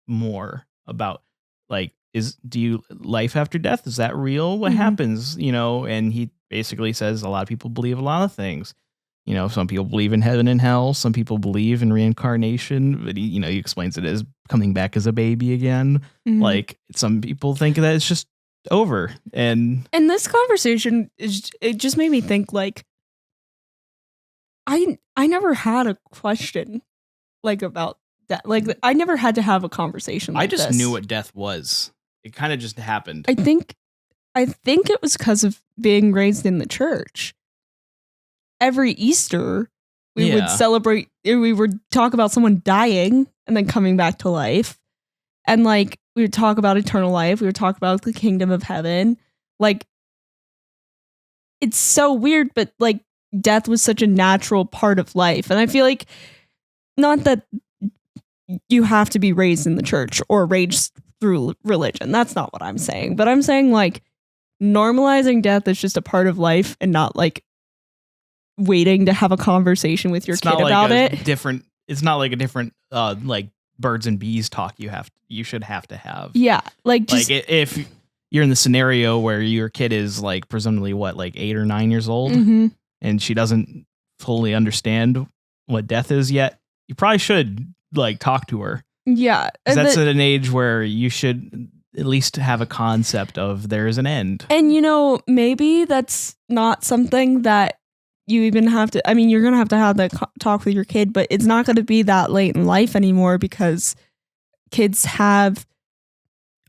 S2: more about, like, do you life after death? Is that real? What happens? And he basically says a lot of people believe a lot of things. Some people believe in heaven and hell. Some people believe in reincarnation. But he explains it as coming back as a baby again. Like, some people think that it's just over. And
S3: this conversation it just made me think, like, I never had a question like about that. Like, I never had to have a conversation like
S2: I just
S3: this.
S2: knew what death was. It kind of just happened.
S3: I think it was because of being raised in the church. Every Easter, we would celebrate, we would talk about someone dying and then coming back to life. And like, we would talk about eternal life. We would talk about the kingdom of heaven. Like, it's so weird, but like, death was such a natural part of life. And I feel like, not that you have to be raised in the church or raised through religion. That's not what I'm saying. But I'm saying, like, normalizing death is just a part of life and not like waiting to have a conversation with your kid about it.
S2: It's not like a different like birds and bees talk you should have to have.
S3: Yeah. Like, just,
S2: like if you're in the scenario where your kid is like presumably what, like 8 or 9 years old, and she doesn't fully understand what death is yet, you probably should like talk to her.
S3: Yeah.
S2: 'Cause that's at an age where you should at least have a concept of there's an end.
S3: And, you know, maybe that's not something that you even have to, I mean, you're going to have that talk with your kid, but it's not going to be that late in life anymore because kids have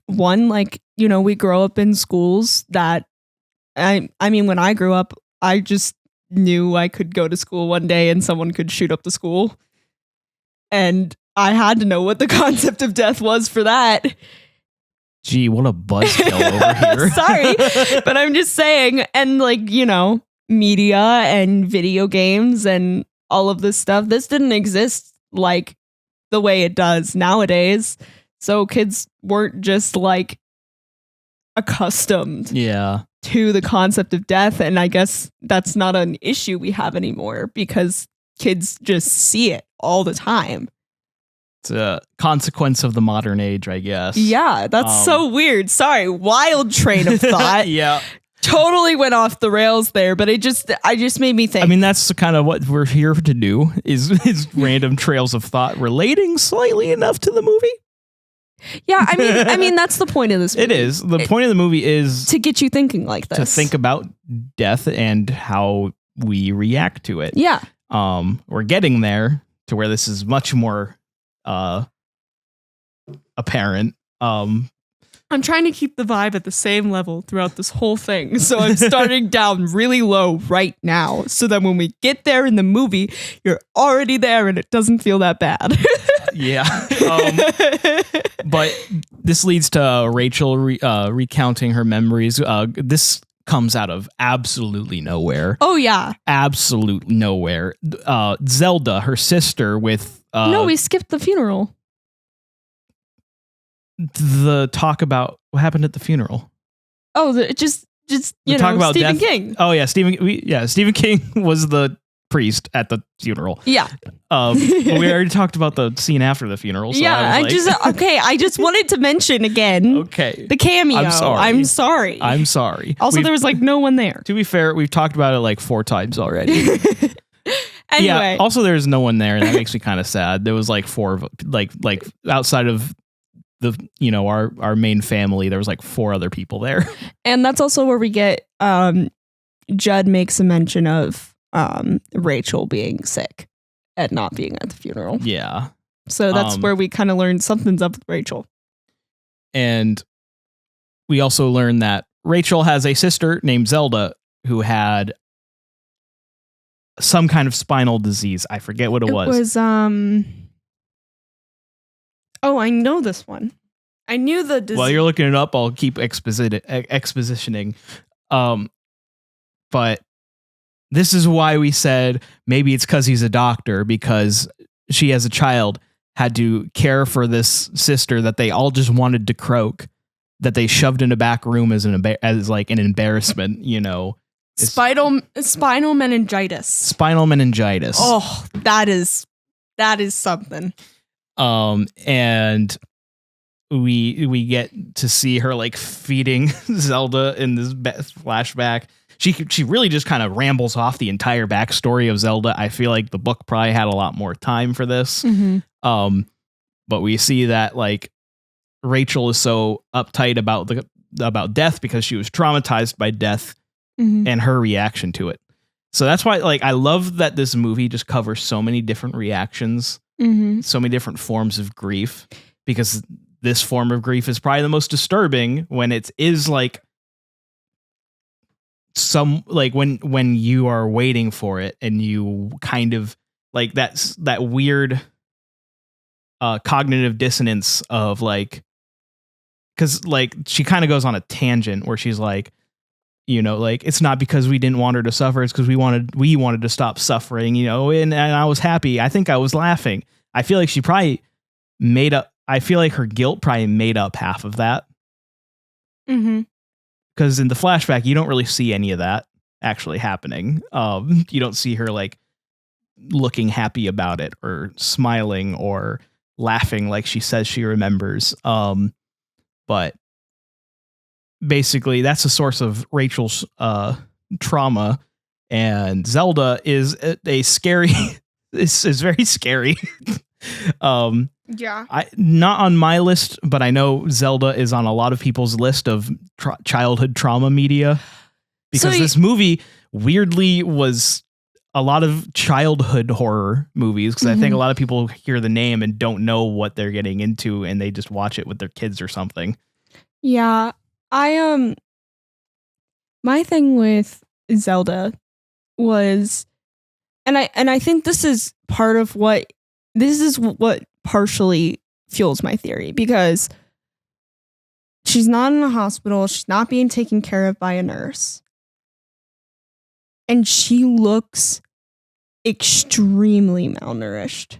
S3: one, like, you know, we grow up in schools that, I mean, when I grew up, I just knew I could go to school one day and someone could shoot up the school. And I had to know what the concept of death was for that.
S2: Gee, what a buzzkill over here.
S3: Sorry, but I'm just saying, and like, you know, media and video games and all of this stuff, this didn't exist like the way it does nowadays. So kids weren't just like accustomed to the concept of death. And I guess that's not an issue we have anymore because kids just see it all the time.
S2: It's a consequence of the modern age, I guess.
S3: Yeah, that's so weird. Sorry, wild train of thought.
S2: Yeah.
S3: Totally went off the rails there, but I just made me think.
S2: I mean, that's kind of what we're here to do is random trails of thought relating slightly enough to the movie.
S3: Yeah, I mean that's the point of this movie.
S2: It is. The point of the movie is
S3: to get you thinking like this.
S2: To think about death and how we react to it.
S3: Yeah.
S2: We're getting there to where this is much more apparent.
S3: I'm trying to keep the vibe at the same level throughout this whole thing. So I'm starting down really low right now so that when we get there in the movie, you're already there and it doesn't feel that bad.
S2: Yeah. But this leads to Rachel recounting her memories. This comes out of absolutely nowhere.
S3: Oh, yeah.
S2: Absolute nowhere. Zelda, her sister with...
S3: no, we skipped the funeral.
S2: The talk about what happened at the funeral.
S3: Oh, just you
S2: talk
S3: know,
S2: about
S3: Stephen
S2: death.
S3: King.
S2: Oh yeah, Stephen King was the priest at the funeral.
S3: Yeah.
S2: But we already talked about the scene after the funeral. So
S3: yeah,
S2: I
S3: just wanted to mention again.
S2: Okay.
S3: The cameo.
S2: I'm sorry.
S3: I'm sorry. Also,
S2: there
S3: was like no one there.
S2: To be fair, we've talked about it like 4 times already.
S3: Anyway.
S2: Yeah. Also, there's no one there, and that makes me kind of sad. There was like 4 of like outside of the, you know, our main family, there was like 4 other people there.
S3: And that's also where we get Judd makes a mention of Rachel being sick and not being at the funeral.
S2: Yeah.
S3: So that's where we kind of learned something's up with Rachel.
S2: And we also learned that Rachel has a sister named Zelda who had some kind of spinal disease. I forget what it was.
S3: Oh, I know this one. I knew the disease.
S2: While you're looking it up, I'll keep expositioning. But this is why we said maybe it's because he's a doctor, because she, as a child, had to care for this sister that they all just wanted to croak, that they shoved in a back room as like an embarrassment, you know.
S3: Spinal meningitis.
S2: Spinal meningitis.
S3: Oh, that is something.
S2: And we get to see her like feeding Zelda in this flashback. She really just kind of rambles off the entire backstory of Zelda. I feel like the book probably had a lot more time for this.
S3: Mm-hmm.
S2: But we see that like Rachel is so uptight about death because she was traumatized by death, mm-hmm. and her reaction to it. So that's why, like, I love that this movie just covers so many different reactions, mm-hmm. so many different forms of grief, because this form of grief is probably the most disturbing when it is like when you are waiting for it and you kind of like that weird cognitive dissonance of like, because like she kind of goes on a tangent where she's like, you know, like, it's not because we didn't want her to suffer, it's because we wanted to stop suffering, you know, and I was happy. I think I was laughing. I feel like she probably I feel like her guilt probably made up half of that.
S3: Mm-hmm.
S2: Because in the flashback, you don't really see any of that actually happening. You don't see her like looking happy about it or smiling or laughing like she says she remembers. But basically that's a source of Rachel's trauma, and Zelda is a scary. This is very scary.
S3: Yeah.
S2: Not on my list, but I know Zelda is on a lot of people's list of childhood trauma media, because this movie weirdly was a lot of childhood horror movies, because I think a lot of people hear the name and don't know what they're getting into, and they just watch it with their kids or something.
S3: Yeah. My thing with Zelda was, and I think this is what partially fuels my theory, because she's not in a hospital, she's not being taken care of by a nurse, and she looks extremely malnourished.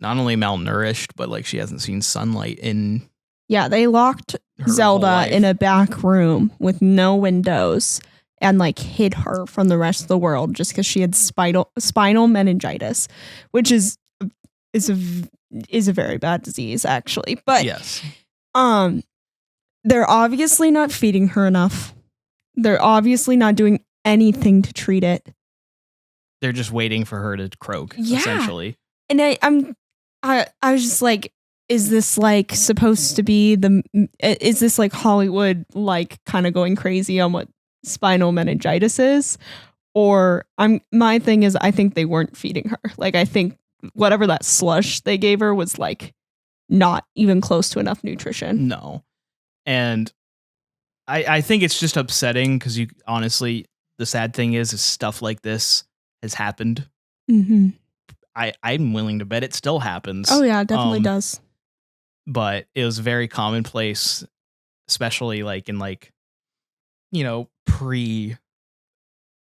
S2: Not only malnourished, but like she hasn't seen sunlight in.
S3: Yeah, they locked Zelda in a back room with no windows and like hid her from the rest of the world just because she had spinal meningitis, which is a very bad disease, actually. But
S2: yes,
S3: they're obviously not feeding her enough. They're obviously not doing anything to treat it.
S2: They're just waiting for her to croak, essentially.
S3: And I was just like, is this like supposed to be is this like Hollywood like kind of going crazy on what spinal meningitis is? Or my thing is, I think they weren't feeding her. Like, I think whatever that slush they gave her was like not even close to enough nutrition.
S2: No. And I think it's just upsetting, because honestly, the sad thing is stuff like this has happened.
S3: Mm-hmm.
S2: I'm willing to bet it still happens.
S3: Oh yeah, it definitely does.
S2: But it was very commonplace, especially like in like, pre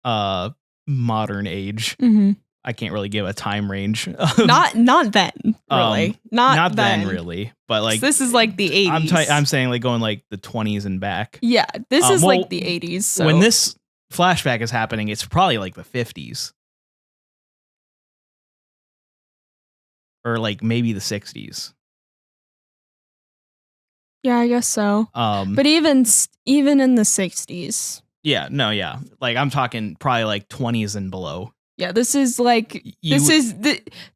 S2: modern age.
S3: Mm-hmm.
S2: I can't really give a time range.
S3: Not then, really. Not
S2: then, really. But like
S3: this is like the 80s.
S2: I'm saying like going like the 20s and back.
S3: Yeah, this is like the 80s. So
S2: when this flashback is happening, it's probably like the 50s. Or like maybe the 60s.
S3: Yeah, I guess so. But even in the 60s.
S2: Yeah, no, yeah. Like I'm talking probably like 20s and below.
S3: Yeah, this is like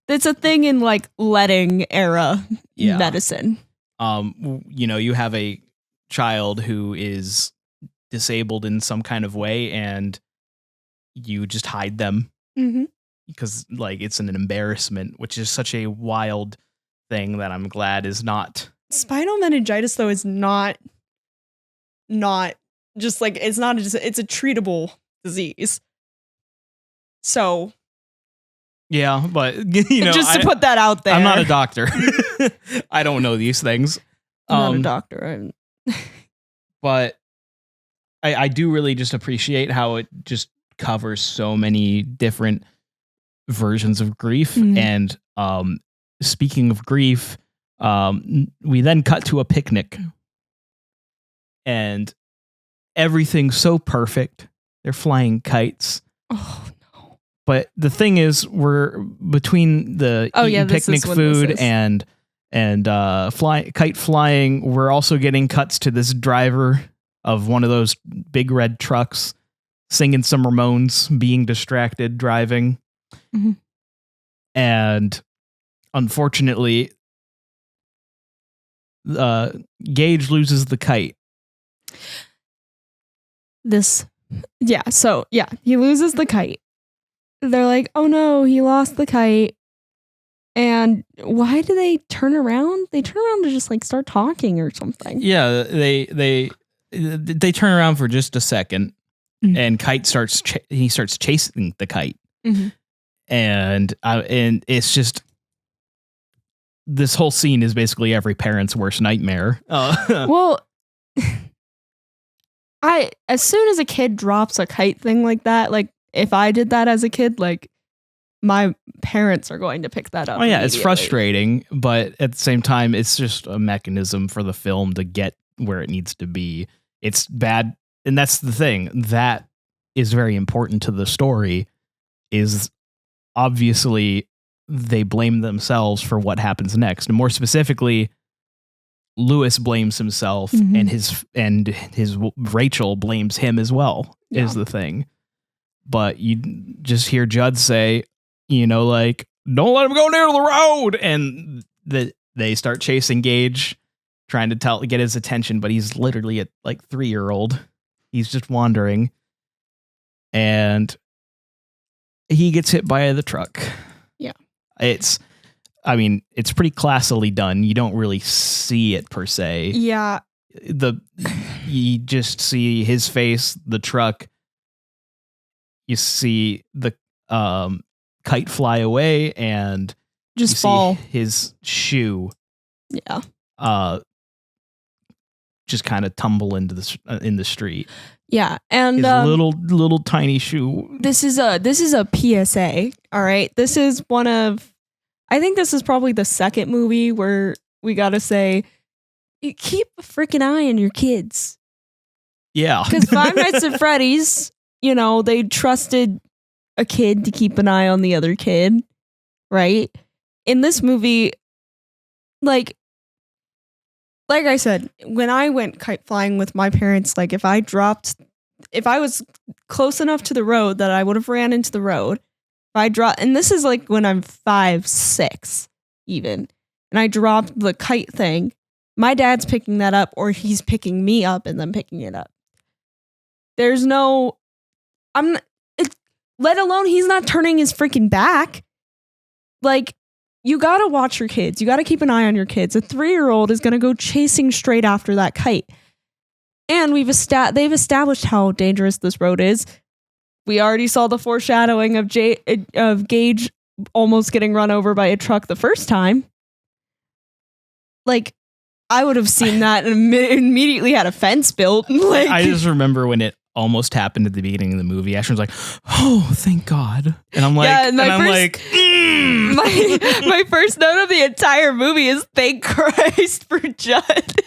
S3: that's a thing in like letting era medicine.
S2: You have a child who is disabled in some kind of way, and you just hide them because like it's an embarrassment, which is such a wild thing that I'm glad is not.
S3: Spinal meningitis though is not just like it's a treatable disease. So
S2: yeah, but
S3: just to put that out there,
S2: I'm not a doctor. I don't know these things.
S3: I'm not a doctor.
S2: But I do really just appreciate how it just covers so many different versions of grief. And speaking of grief, we then cut to a picnic, and everything's so perfect. They're flying kites.
S3: Oh no!
S2: But the thing is, we're between the picnic food and kite flying. We're also getting cuts to this driver of one of those big red trucks singing some Ramones, being distracted driving, and unfortunately, Gage loses the kite. He loses the kite.
S3: They're like, oh no, he lost the kite. And why do they turn around? They turn around to just like start talking or something.
S2: Yeah, they turn around for just a second, and Kite starts chasing the kite, and it's just this whole scene is basically every parent's worst nightmare.
S3: Well, as soon as a kid drops a kite thing like that, like if I did that as a kid, like my parents are going to pick that up.
S2: Oh yeah, it's frustrating, but at the same time, it's just a mechanism for the film to get where it needs to be. It's bad, and that's the thing that is very important to the story. Is obviously they blame themselves for what happens next, and more specifically, Lewis blames himself, and his Rachel blames him as well. Is the thing. But you just hear Judd say, like, don't let him go near the road, and they start chasing Gage, trying to get his attention, but he's literally a 3-year-old. He's just wandering, and he gets hit by the truck.
S3: Yeah,
S2: it's pretty classily done. You don't really see it per se.
S3: Yeah,
S2: you just see his face, the truck. You see the kite fly away, and
S3: just fall.
S2: His shoe.
S3: Yeah.
S2: Just kind of tumble into in the street.
S3: Yeah, and
S2: his little tiny shoe. This is
S3: a PSA. All right, this is one of. I think this is probably the second movie where we gotta say, keep a freaking eye on your kids.
S2: Yeah,
S3: because Five Nights at Freddy's, they trusted a kid to keep an eye on the other kid, right? In this movie, like I said, when I went kite flying with my parents, like if I was close enough to the road that I would have ran into the road, if I dropped, and this is like when I'm 5, 6 even, and I dropped the kite thing, my dad's picking that up, or he's picking me up and then picking it up. There's no, let alone he's not turning his freaking back. Like, you gotta watch your kids. You gotta keep an eye on your kids. A 3-year-old is gonna go chasing straight after that kite. And they've established how dangerous this road is. We already saw the foreshadowing of Gage almost getting run over by a truck the first time. Like, I would have seen that and immediately had a fence built. Like,
S2: I just remember when it almost happened at the beginning of the movie. Ashton was like, "Oh, thank God!" And I'm like,
S3: my first note of the entire movie is "Thank Christ for Judd."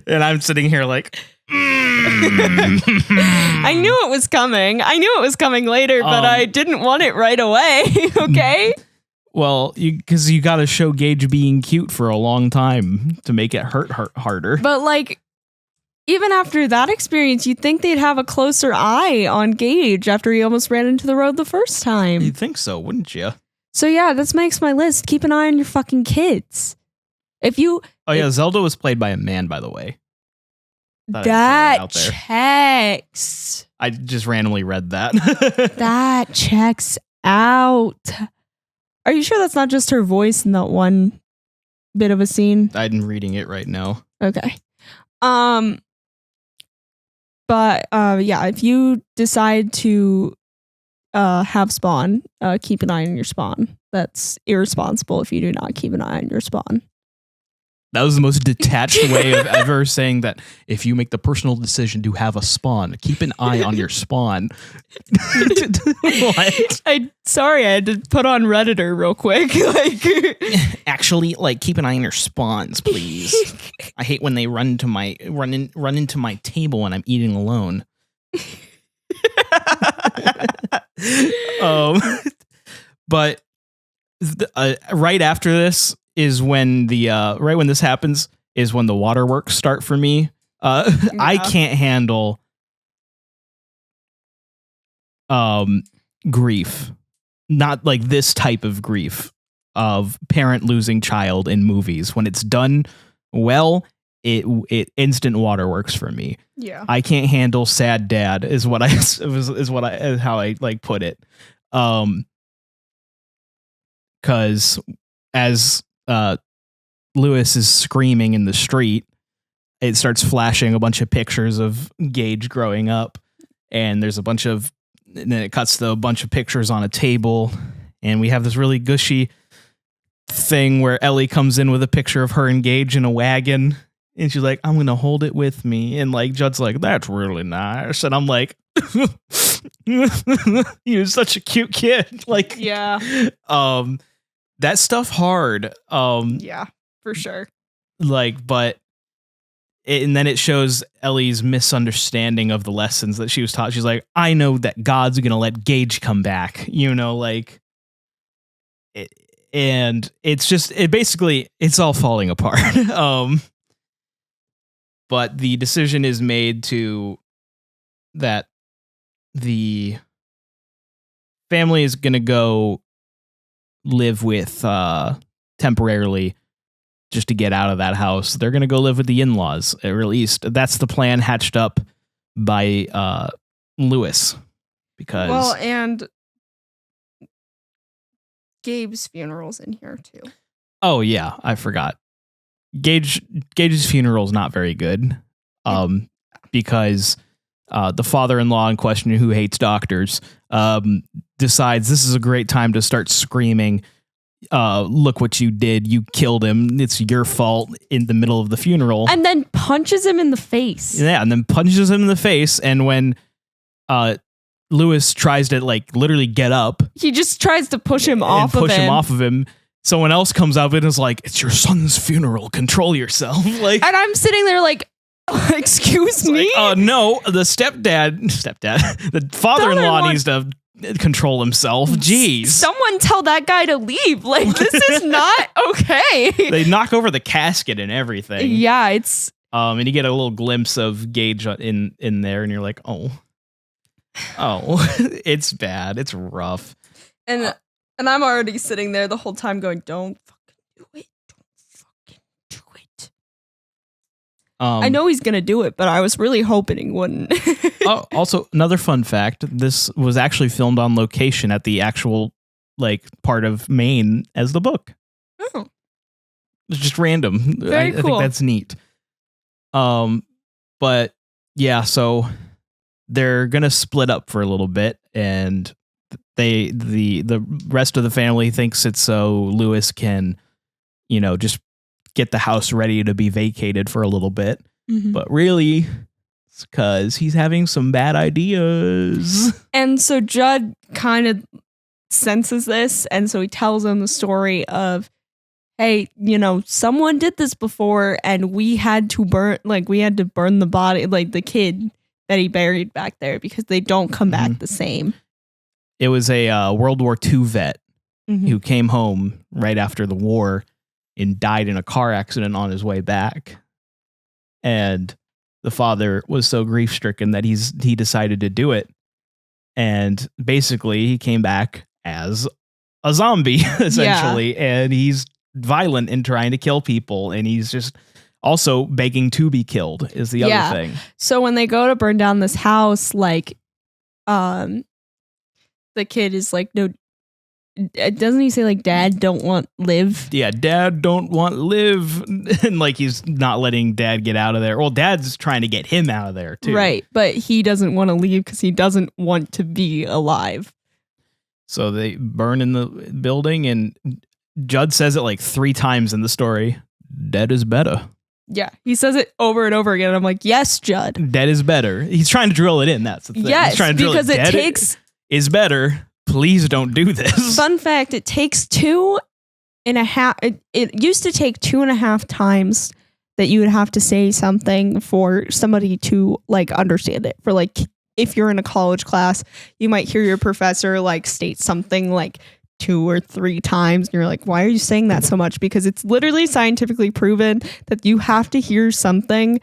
S2: And I'm sitting here like,
S3: I knew it was coming. I knew it was coming later, but I didn't want it right away. Okay.
S2: Well, because you got to show Gage being cute for a long time to make it hurt harder.
S3: But like, even after that experience, you'd think they'd have a closer eye on Gage after he almost ran into the road the first time.
S2: You'd think so, wouldn't you?
S3: So yeah, this makes my list. Keep an eye on your fucking kids.
S2: Zelda was played by a man, by the way.
S3: That checks.
S2: I just randomly read that.
S3: That checks out. Are you sure that's not just her voice in that one bit of a scene?
S2: I'm reading it right now.
S3: Okay. But yeah, if you decide to have Spawn, keep an eye on your Spawn. That's irresponsible if you do not keep an eye on your Spawn.
S2: That was the most detached way of ever saying that if you make the personal decision to have a Spawn, keep an eye on your Spawn. What?
S3: Sorry, I had to put on Redditor real quick.
S2: Actually, keep an eye on your spawns, please. I hate when they run into my table when I'm eating alone. But right after this is when when this happens is when the waterworks start for me. Yeah. I can't handle grief, not like this type of grief of parent losing child in movies. When it's done well, it instant waterworks for me.
S3: Yeah,
S2: I can't handle sad dad is how I put it. Because as Lewis is screaming in the street, it starts flashing a bunch of pictures of Gage growing up, and then it cuts to a bunch of pictures on a table, and we have this really gushy thing where Ellie comes in with a picture of her and Gage in a wagon, and she's like, "I'm gonna hold it with me," and Judd's like, "That's really nice," and I'm like, "You're such a cute kid."
S3: Yeah.
S2: That stuff hard.
S3: Yeah, for sure.
S2: And then it shows Ellie's misunderstanding of the lessons that she was taught. She's like, I know that God's going to let Gage come back. and it's all falling apart. But the decision is made that the family is going to go live with temporarily just to get out of that house. They're going to go live with the in-laws, at least. That's the plan hatched up by Lewis. Because
S3: and Gabe's funeral's in here too.
S2: Oh yeah, I forgot. Gage's funeral is not very good. Because the father-in-law in question, who hates doctors, decides this is a great time to start screaming, look what you did, you killed him, it's your fault, in the middle of the funeral.
S3: And then punches him in the face.
S2: Yeah, and then punches him in the face, and when Lewis tries to literally get up,
S3: he just tries to push him off
S2: of him. Someone else comes up and is like, it's your son's funeral, control yourself. And
S3: I'm sitting there like, excuse me?
S2: No, the the father-in-law needs to control himself. Jeez.
S3: Someone tell that guy to leave. This is not okay.
S2: They knock over the casket and everything.
S3: Yeah, it's...
S2: and you get a little glimpse of Gage in there, and you're like, oh, it's bad. It's rough.
S3: And I'm already sitting there the whole time going, don't fucking do it. Don't fucking do it. I know he's going to do it, but I was really hoping he wouldn't.
S2: Also, another fun fact, this was actually filmed on location at the actual part of Maine as the book.
S3: Oh.
S2: It's just random.
S3: Very cool.
S2: I think that's neat. But yeah, so they're gonna split up for a little bit, and the rest of the family thinks it's so Lewis can, just get the house ready to be vacated for a little bit. Mm-hmm. But really, it's because he's having some bad ideas.
S3: And so Judd kind of senses this, and so he tells him the story of, hey, someone did this before, and we had to burn the body, the kid that he buried back there, because they don't come back the same.
S2: It was a World War II vet who came home right after the war and died in a car accident on his way back. And the father was so grief-stricken that he decided to do it. And basically, he came back as a zombie, essentially. Yeah. And he's violent in trying to kill people. And he's just also begging to be killed is the other thing.
S3: So when they go to burn down this house, the kid is like, no, doesn't he say dad don't want live?
S2: Yeah, dad don't want live. And he's not letting dad get out of there. Well, dad's trying to get him out of there too.
S3: Right, but he doesn't want to leave because he doesn't want to be alive.
S2: So they burn in the building, and Judd says it 3 times in the story. Dead is better.
S3: Yeah, he says it over and over again. And I'm like, yes, Judd.
S2: Dead is better. He's trying to drill it in. That's the thing.
S3: Yes,
S2: he's trying to drill
S3: because it takes...
S2: is better. Please don't do this.
S3: Fun fact, it takes 2.5... It used to take 2.5 times that you would have to say something for somebody to understand it. For if you're in a college class, you might hear your professor state something 2 or 3 times, and you're like, why are you saying that so much? Because it's literally scientifically proven that you have to hear something,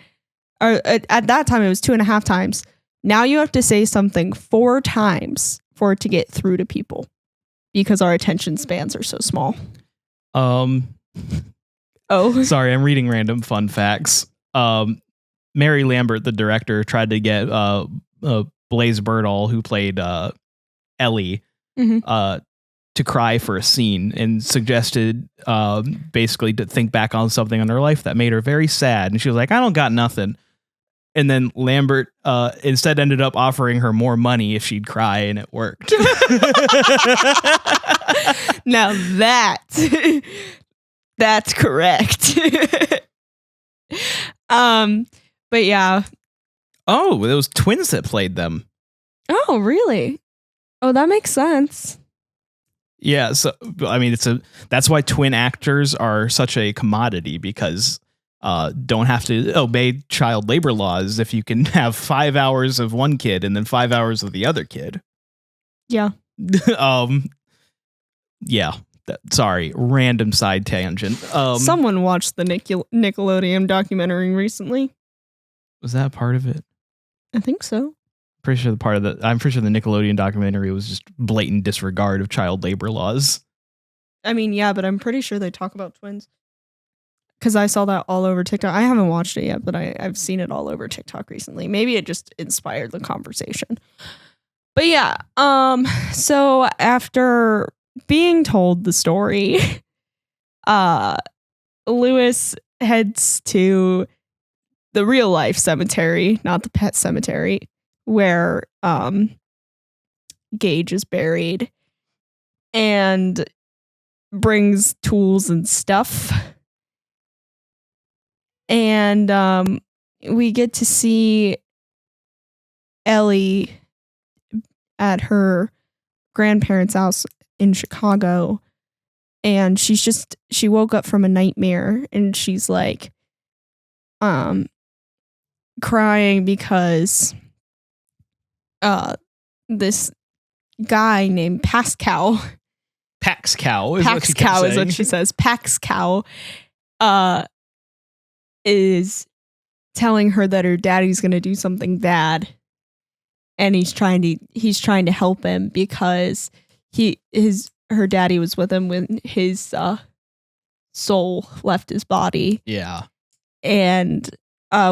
S3: or at that time it was 2.5 times. Now you have to say something 4 times for it to get through to people, because our attention spans are so small.
S2: Sorry, I'm reading random fun facts. Mary Lambert, the director, tried to get Blaise Bernal, who played Ellie, to cry for a scene, and suggested basically to think back on something in her life that made her very sad. And she was like, I don't got nothing. And then Lambert instead ended up offering her more money if she'd cry, and it worked.
S3: Now that's correct. But yeah.
S2: Oh, it was twins that played them.
S3: Oh, really? Oh, that makes sense.
S2: Yeah, so I mean, that's why twin actors are such a commodity, because don't have to obey child labor laws if you can have 5 hours of one kid and then 5 hours of the other kid.
S3: Yeah.
S2: Yeah, Sorry, random side tangent.
S3: Someone watched the Nickelodeon documentary recently.
S2: Was that part of it?
S3: I think so.
S2: I'm pretty sure the Nickelodeon documentary was just blatant disregard of child labor laws.
S3: I mean, yeah, but I'm pretty sure they talk about twins. Because I saw that all over TikTok. I haven't watched it yet, but I've seen it all over TikTok recently. Maybe it just inspired the conversation. But yeah, so after being told the story, Lewis heads to the real life cemetery, not the pet cemetery, where Gage is buried, and brings tools and stuff. And we get to see Ellie at her grandparents' house in Chicago. And she woke up from a nightmare, and she's like crying because this guy named Pascal
S2: is
S3: what she says. Pascal is telling her that her daddy's going to do something bad, and he's trying to help him because her daddy was with him when his soul left his body.
S2: Yeah.
S3: And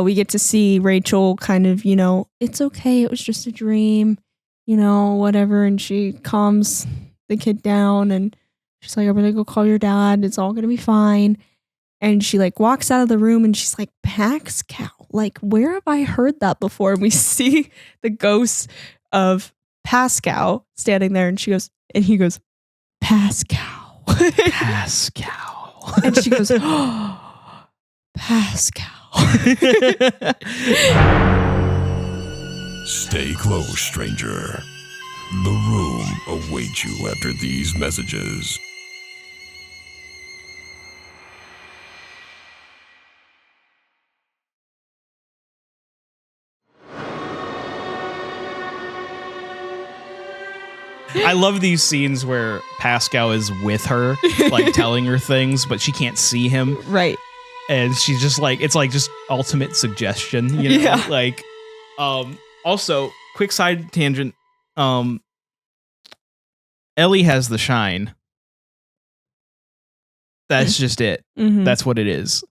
S3: we get to see Rachel kind of, it's okay, it was just a dream, whatever, and she calms the kid down, and she's like, I'm gonna go call your dad, it's all gonna be fine. And she like walks out of the room, and she's like, Pascal, like, where have I heard that before? And we see the ghost of Pascal standing there, and he goes, Pascal.
S2: Pascal.
S3: And she goes, oh, Pascal.
S1: Stay close, stranger. The room awaits you after these messages.
S2: I love these scenes where Pascal is with her, like telling her things, but she can't see him.
S3: Right.
S2: And she's just like, it's like just ultimate suggestion, Yeah. Like, also, quick side tangent. Ellie has the shine. That's just it. Mm-hmm. That's what it is.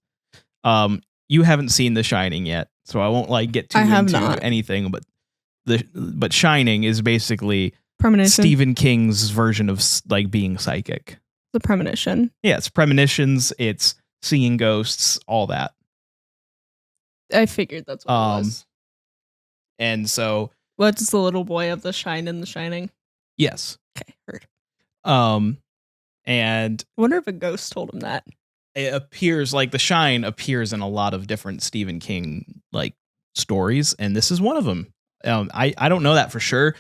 S2: You haven't seen The Shining yet, so I won't like get too into anything. But Shining is basically
S3: premonition.
S2: Stephen King's version of like being psychic.
S3: The premonition.
S2: Yeah, it's premonitions. It's seeing ghosts. All that.
S3: I figured that's what it was.
S2: And so,
S3: what's the little boy of the shine in The Shining?
S2: Yes.
S3: Okay, heard.
S2: And
S3: I wonder if a ghost told him that.
S2: It appears like the shine appears in a lot of different Stephen King like stories, and this is one of them. I don't know that for sure.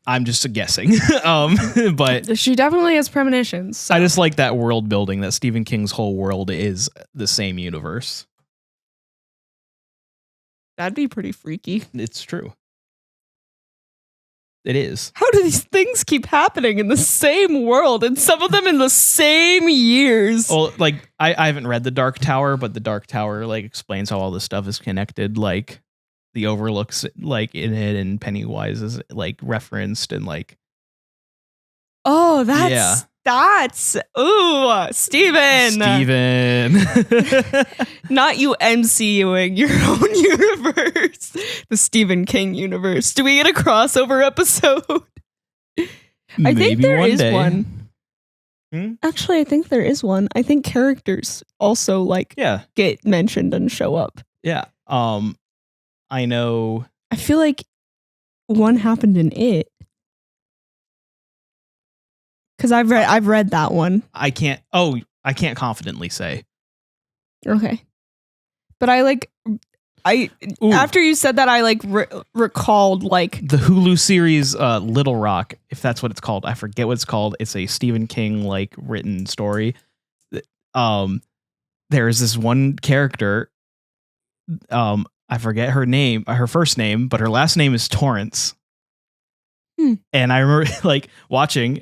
S2: I'm just guessing. But
S3: she definitely has premonitions. So.
S2: I just like that world building, that Stephen King's whole world is the same universe.
S3: That'd be pretty freaky.
S2: It's true. It is.
S3: How do these things keep happening in the same world, and some of them in the same years?
S2: Well, like I haven't read The Dark Tower, but The Dark Tower like explains how all this stuff is connected. Like the Overlook's like in it, and Pennywise is like referenced, and like.
S3: Oh, that's ooh, Steven. Not you MCUing your own universe. The Stephen King universe. Do we get a crossover episode? I think there is one. Actually, I think there is one. I think characters also like get mentioned and show up.
S2: Yeah. I know.
S3: I feel like one happened in It. Because I've read that one.
S2: I can't confidently say.
S3: Okay. But after you said that, I like recalled like
S2: the Hulu series Little Rock, if that's what it's called. I forget what it's called. It's a Stephen King like written story. There is this one character. I forget her first name, but her last name is Torrance. And I remember like watching.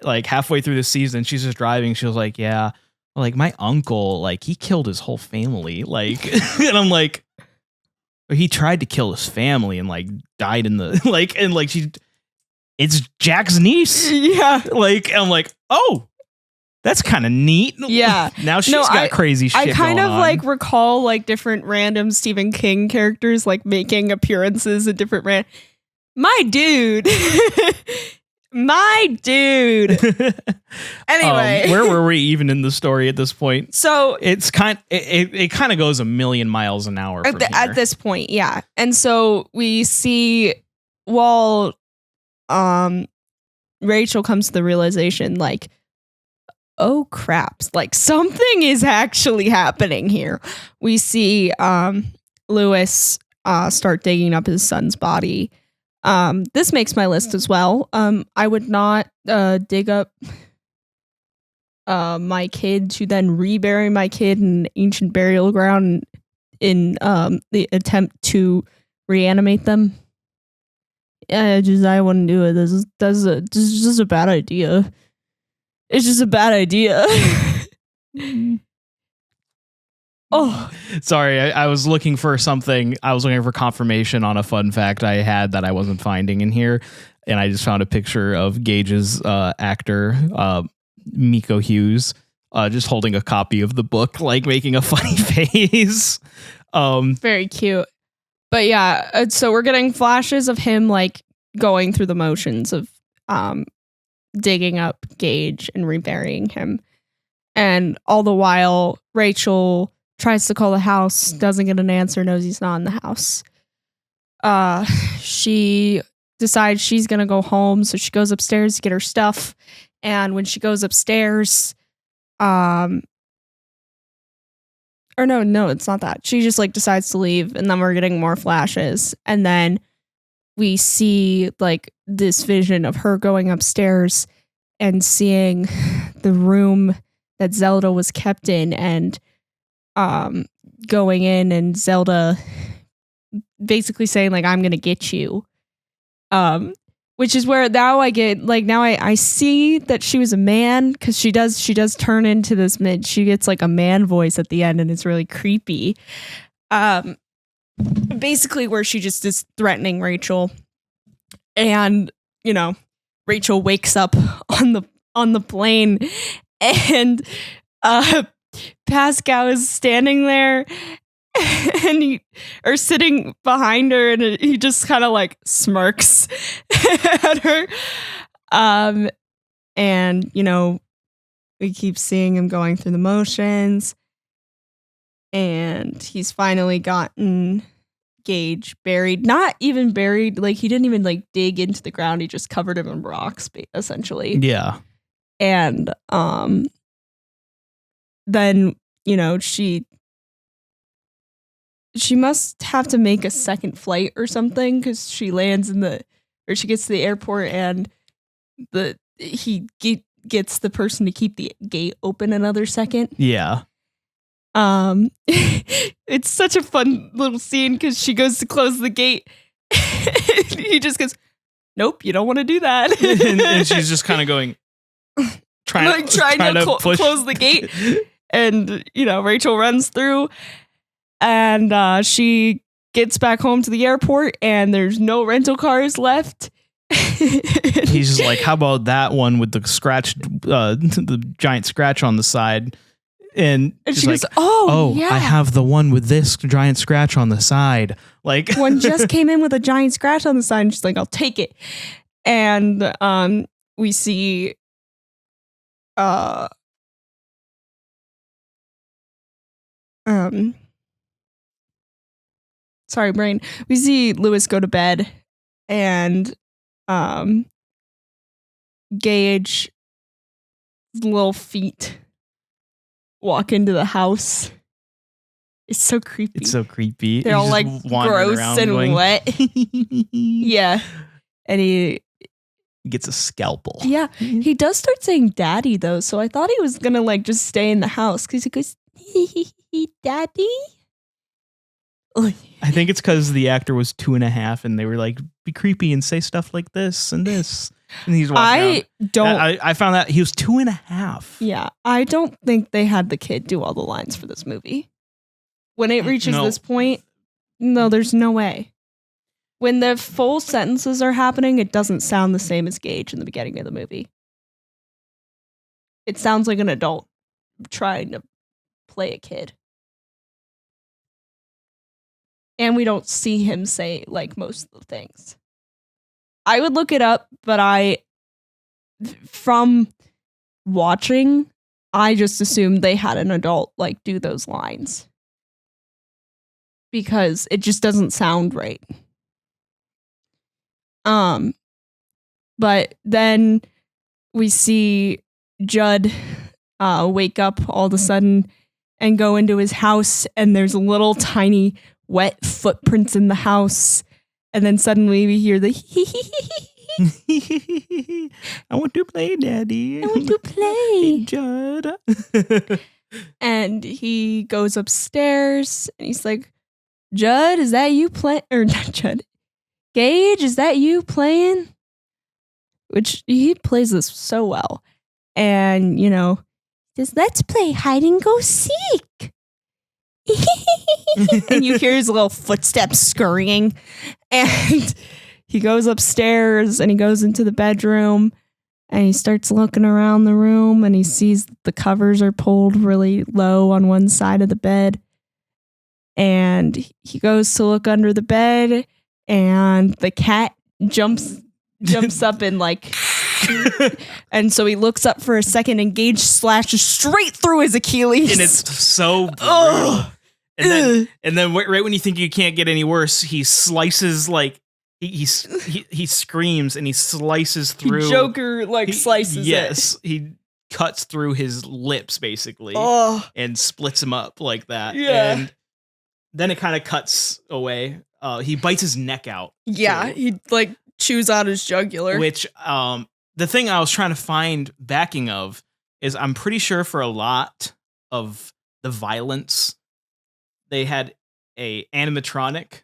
S2: like halfway through the season, she's just driving. She was like, yeah, like my uncle, like he killed his whole family. Like, and I'm like, he tried to kill his family and like died in the like, and like it's Jack's niece.
S3: Yeah.
S2: Like, I'm like, oh, that's kind of neat.
S3: Yeah.
S2: Now she's got crazy shit.
S3: I kind
S2: going
S3: of
S2: on.
S3: like recall like different random Stephen King characters like making appearances in different my dude. My dude. Anyway.
S2: Where were we even in the story at this point?
S3: So
S2: it's it kind of goes a million miles an hour
S3: at this point, yeah. And so we see while Rachel comes to the realization like, oh crap, like something is actually happening here. We see Lewis start digging up his son's body. This makes my list as well. I would not dig up my kid to then rebury my kid in ancient burial ground in the attempt to reanimate them. I wouldn't do it. This is just a bad idea. It's just a bad idea. Oh,
S2: sorry. I was looking for something. I was looking for confirmation on a fun fact I had that I wasn't finding in here. And I just found a picture of Gage's actor, Miko Hughes, just holding a copy of the book, like making a funny face.
S3: Very cute. But yeah, so we're getting flashes of him like going through the motions of digging up Gage and reburying him. And all the while, Rachel tries to call the house, doesn't get an answer, knows he's not in the house. She decides she's going to go home, so she goes upstairs to get her stuff. And when she goes upstairs, or no, it's not that. She just like decides to leave, and then we're getting more flashes. And then we see like this vision of her going upstairs and seeing the room that Zelda was kept in, and going in, and Zelda basically saying like, I'm gonna get you, which is where now I get like, now I see that she was a man, because she does turn into this she gets like a man voice at the end, and it's really creepy. Basically where she just is threatening Rachel, and you know, Rachel wakes up on the plane, and Pascal is standing there, and sitting behind her, and he just kind of like smirks at her. And you know, we keep seeing him going through the motions, and he's finally gotten Gage buried. Not even buried, like he didn't even like dig into the ground. He just covered him in rocks, essentially.
S2: Yeah.
S3: And then, you know, she must have to make a second flight or something, because she lands she gets to the airport, and he gets the person to keep the gate open another second.
S2: Yeah.
S3: It's such a fun little scene, because she goes to close the gate. He just goes, nope, you don't want to do that.
S2: and she's just kind of going, trying to
S3: close the gate. And, you know, Rachel runs through, and she gets back home to the airport, and there's no rental cars left.
S2: He's just like, how about that one with the scratch, the giant scratch on the side? And
S3: she
S2: like,
S3: goes, oh, yeah.
S2: I have the one with this giant scratch on the side. Like,
S3: one just came in with a giant scratch on the side, and she's like, I'll take it. And we see sorry, brain. We see Lewis go to bed, and Gage little feet walk into the house. It's so creepy. They're all like gross and wet. Yeah. And he
S2: gets a scalpel.
S3: Yeah. He does start saying daddy though, so I thought he was gonna like just stay in the house, because he goes, daddy.
S2: I think it's because the actor was 2.5, and they were like, be creepy and say stuff like this and this. And he's walking
S3: I
S2: I found that he was 2.5.
S3: Yeah, I don't think they had the kid do all the lines for this movie. When it reaches this point, no, there's no way. When the full sentences are happening, it doesn't sound the same as Gage in the beginning of the movie. It sounds like an adult trying to play a kid. And we don't see him say like most of the things. I would look it up, but from watching, I just assumed they had an adult like do those lines. Because it just doesn't sound right. But then we see Judd wake up all of a sudden and go into his house, and there's little tiny wet footprints in the house, and then suddenly we hear the
S2: I want to play, Daddy.
S3: I want to play,
S2: Judd.
S3: And he goes upstairs and he's like, Judd, is that you playing? Or not Judd. Gage, is that you playing? Which he plays this so well. And, says, let's play hide and go seek. And you hear his little footsteps scurrying. And he goes upstairs and he goes into the bedroom and he starts looking around the room and he sees the covers are pulled really low on one side of the bed. And he goes to look under the bed and the cat jumps up and like, and so he looks up for a second and Gage slashes straight through his Achilles.
S2: And it's so brutal. And then right when you think you can't get any worse, he slices like he screams and he slices through.
S3: Joker slices it.
S2: Yes, he cuts through his lips basically and splits him up like that.
S3: Yeah.
S2: And then it kind of cuts away. He bites his neck out.
S3: Yeah,
S2: too,
S3: he chews out his jugular.
S2: Which the thing I was trying to find backing of is I'm pretty sure for a lot of the violence, they had a animatronic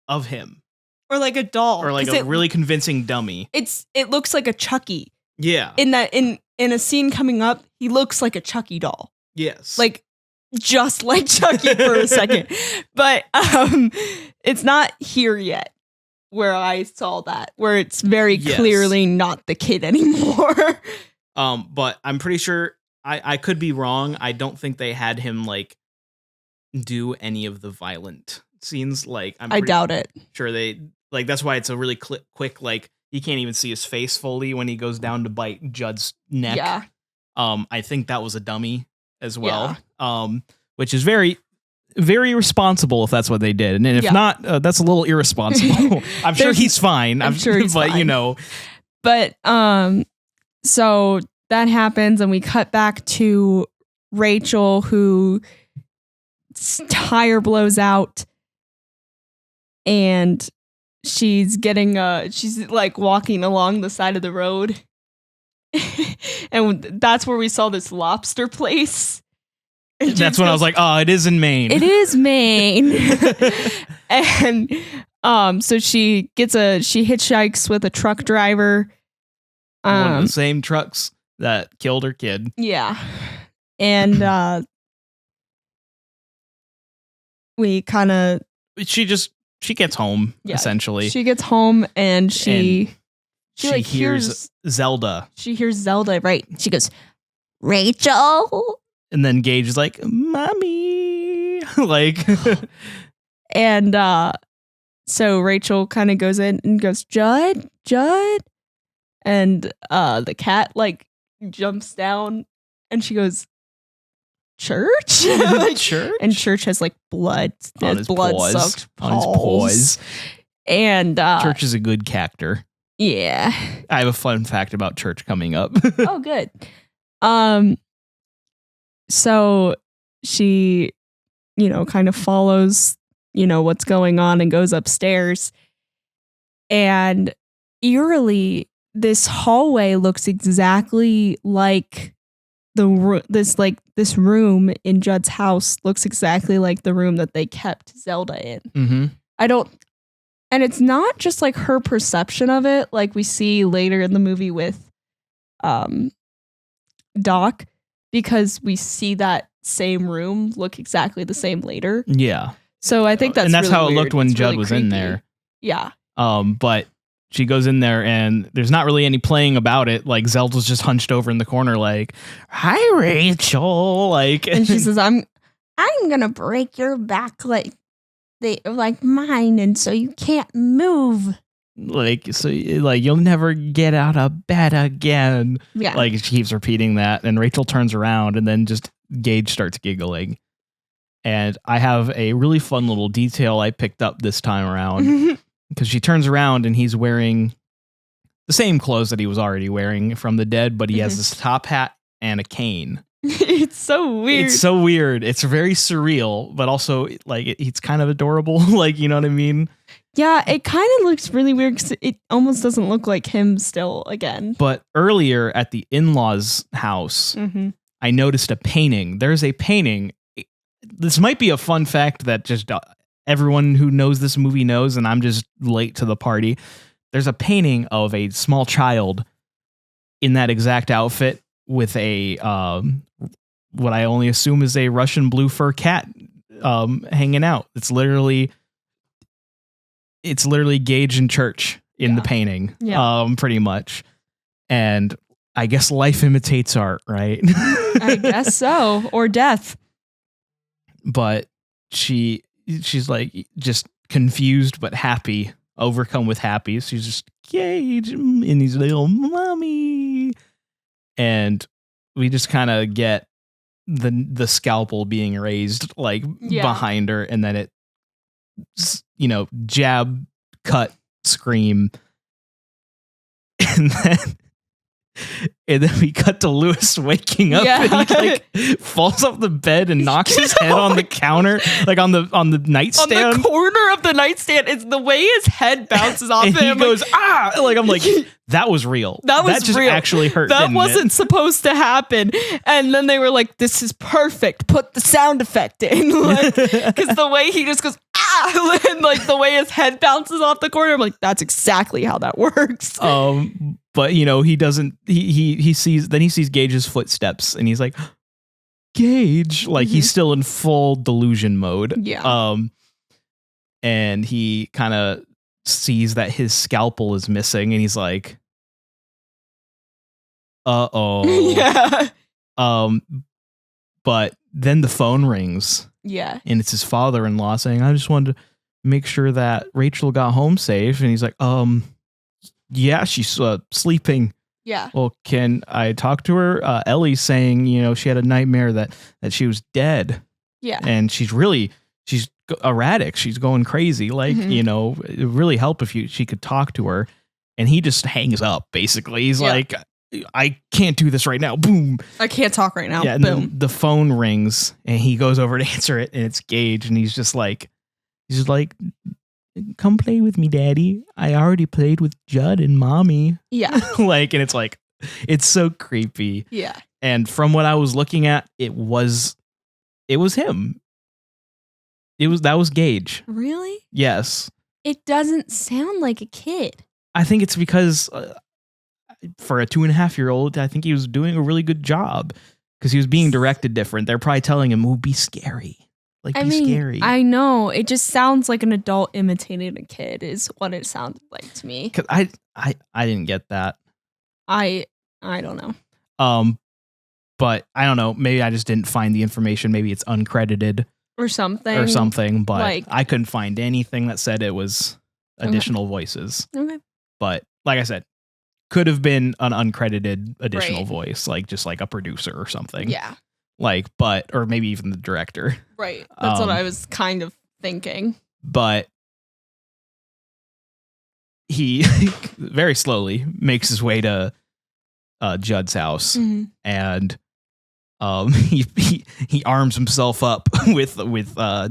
S2: of him.
S3: Or like a doll.
S2: Or like a really convincing dummy.
S3: It looks like a Chucky.
S2: Yeah.
S3: In a scene coming up, he looks like a Chucky doll.
S2: Yes.
S3: Like just like Chucky for a second. But it's not here yet where I saw that, where it's very clearly not the kid anymore.
S2: But I'm pretty sure I could be wrong. I don't think they had him do any of the violent scenes.
S3: I doubt it.
S2: Sure they that's why it's a really quick you can't even see his face fully when he goes down to bite Judd's neck.
S3: Yeah.
S2: I think that was a dummy as well. Yeah. Which is very, very responsible if that's what they did. And if not, that's a little irresponsible. I'm sure he's fine.
S3: I'm sure he's fine.
S2: But,
S3: so that happens and we cut back to Rachel who tire blows out and she's getting she's walking along the side of the road. And that's where we saw this lobster place.
S2: And that's when I was like, oh, it is in Maine.
S3: It is Maine. And so she hitchhikes with a truck driver.
S2: One of the same trucks that killed her kid.
S3: Yeah. And we kind of
S2: she gets home essentially.
S3: She gets home and she
S2: hears Zelda.
S3: She hears Zelda, right? She goes, Rachel.
S2: And then Gage is like, Mommy.
S3: And so Rachel kind of goes in and goes, Judd. And the cat jumps down and she goes, Church?
S2: Church?
S3: And Church has blood.
S2: On his
S3: blood-soaked
S2: paws. On his paws.
S3: And
S2: Church is a good character.
S3: Yeah.
S2: I have a fun fact about Church coming up.
S3: Oh, good. So she, kind of follows, what's going on and goes upstairs. And eerily, this hallway looks exactly like this room in Judd's house looks exactly like the room that they kept Zelda in.
S2: Mm-hmm.
S3: I And it's not just like her perception of it, like we see later in the movie with Doc, because we see that same room look exactly the same later.
S2: Yeah.
S3: So I think that's
S2: and that's
S3: really
S2: how it
S3: weird.
S2: looked when
S3: It's
S2: Judd
S3: really
S2: was in
S3: creepy.
S2: there.
S3: Yeah.
S2: But she goes in there and there's not really any playing about it. Like Zelda's just hunched over in the corner, like, "Hi, Rachel." Like,
S3: And she says, I'm gonna break your back like mine, and so you can't move.
S2: like, so, like, you'll never get out of bed again.
S3: Yeah.
S2: Like, she keeps repeating that, and Rachel turns around, and then just Gage starts giggling. And I have a really fun little detail I picked up this time around, because she turns around and he's wearing the same clothes that he was already wearing from the dead, but he has this top hat and a cane.
S3: It's so weird.
S2: It's so weird. It's very surreal, but also like it's kind of adorable. Like, you know what I mean?
S3: Yeah, it kind of looks really weird because it almost doesn't look like him still again.
S2: But earlier at the in-laws' house, I noticed a painting. There's a painting. This might be a fun fact that just everyone who knows this movie knows, and I'm just late to the party. There's a painting of a small child in that exact outfit with a what I only assume is a Russian blue fur cat hanging out. It's literally Gage in church in the painting, pretty much. And I guess life imitates art, right?
S3: I guess so, or death.
S2: But she's like just confused but happy, overcome with happy. She's just Gage, and he's like, "Oh, mommy," and we just kind of get the scalpel being raised like behind her, and then it, you know, jab, cut, scream, and then we cut to Lewis waking up and he like falls off the bed and knocks his head on the counter, like on the nightstand.
S3: On the corner of the nightstand. It's the way his head bounces off
S2: and
S3: him.
S2: He goes, "Ah!" Like, I'm like, that was real.
S3: That
S2: just
S3: real.
S2: Actually hurt.
S3: That wasn't supposed to happen. And then they were like, "This is perfect. Put the sound effect in." Because the way he just goes, "Ah!" and like the way his head bounces off the corner, I'm like, that's exactly how that works.
S2: But you know, he doesn't. He sees Gage's footsteps, and he's like, "Gage!" Like he's still in full delusion mode.
S3: Yeah.
S2: And he kind of sees that his scalpel is missing, and he's like, "Uh-oh."
S3: Yeah.
S2: But then the phone rings.
S3: Yeah.
S2: And it's his father-in-law saying, "I just wanted to make sure that Rachel got home safe." And he's like, "Yeah, she's sleeping."
S3: Yeah.
S2: "Well, can I talk to her?" Ellie's saying, you know, she had a nightmare that she was dead.
S3: Yeah.
S2: And she's erratic. She's going crazy. Like, you know, it would really help if she could talk to her. And he just hangs up, basically. He's like, "I can't do this right now." Boom.
S3: I can't talk right now.
S2: Yeah, and
S3: Boom.
S2: then the phone rings and he goes over to answer it, and it's Gage, and he's just like, "Come play with me, Daddy. I already played with Judd and Mommy."
S3: Yeah.
S2: Like, and it's like, it's so creepy.
S3: Yeah.
S2: And from what I was looking at, it was him. That was Gage.
S3: Really?
S2: Yes.
S3: It doesn't sound like a kid.
S2: I think it's because for a 2.5-year-old, I think he was doing a really good job because he was being directed different. They're probably telling him, "Oh, be scary." Like, scary.
S3: I know. It just sounds like an adult imitating a kid is what it sounded like to me.
S2: Cause I didn't get that.
S3: I don't know.
S2: But I don't know. Maybe I just didn't find the information. Maybe it's uncredited
S3: Or something.
S2: But
S3: like,
S2: I couldn't find anything that said it was additional voices.
S3: Okay.
S2: But like I said, could have been an uncredited additional voice, like just like a producer or something.
S3: Yeah.
S2: Like, or maybe even the director.
S3: Right. That's what I was kind of thinking.
S2: But he very slowly makes his way to Judd's house, and he arms himself up with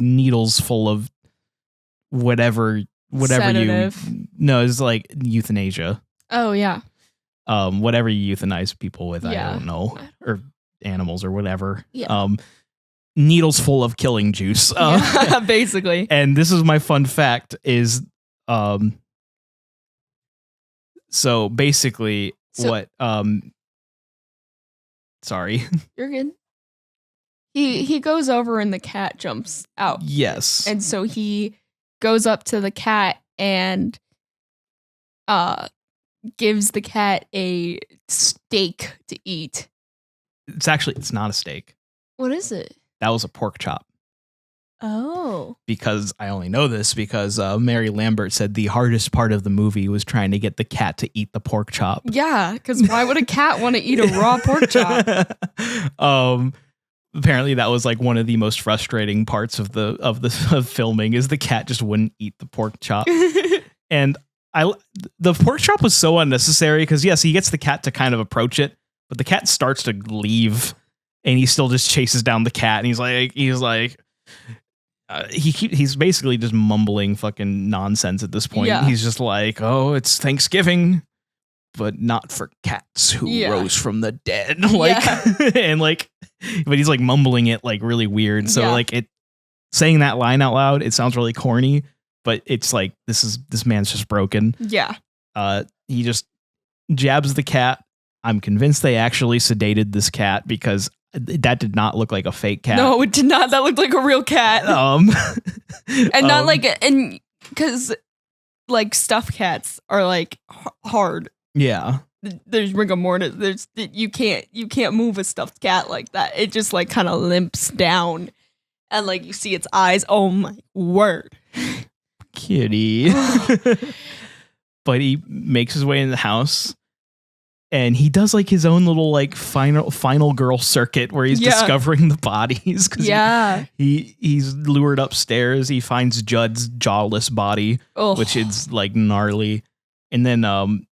S2: needles full of whatever
S3: Sedative.
S2: it's like euthanasia.
S3: Oh yeah.
S2: Whatever you euthanize people with,
S3: Yeah.
S2: I don't know, or animals or whatever.
S3: Yeah.
S2: Needles full of killing juice.
S3: Basically.
S2: And this is my fun fact: is So basically, sorry.
S3: You're good. He goes over and the cat jumps out.
S2: Yes.
S3: And so he goes up to the cat and gives the cat a steak to eat.
S2: It's not a steak.
S3: What is it?
S2: That was a pork chop.
S3: Oh.
S2: Because I only know this because Mary Lambert said the hardest part of the movie was trying to get the cat to eat the pork chop.
S3: Yeah, because why would a cat want to eat a raw pork chop?
S2: Apparently that was like one of the most frustrating parts of filming is the cat just wouldn't eat the pork chop. And the pork chop was so unnecessary because yes, he gets the cat to kind of approach it, but the cat starts to leave and he still just chases down the cat and he's basically just mumbling fucking nonsense at this point.
S3: Yeah.
S2: He's just like, oh, it's Thanksgiving, but not for cats who rose from the dead. And but he's like mumbling it like really weird. So like it saying that line out loud, it sounds really corny, but it's like, this man's just broken.
S3: Yeah.
S2: He just jabs the cat. I'm convinced they actually sedated this cat because that did not look like a fake cat.
S3: No, it did not. That looked like a real cat. And not because like stuffed cats are like hard.
S2: Yeah.
S3: There's rigor mortis. You can't move a stuffed cat like that. It just like kind of limps down, and like you see its eyes. Oh my word,
S2: kitty! But he makes his way in the house, and he does like his own little like final girl circuit where he's discovering the bodies. He's lured upstairs. He finds Judd's jawless body, which is like gnarly, and then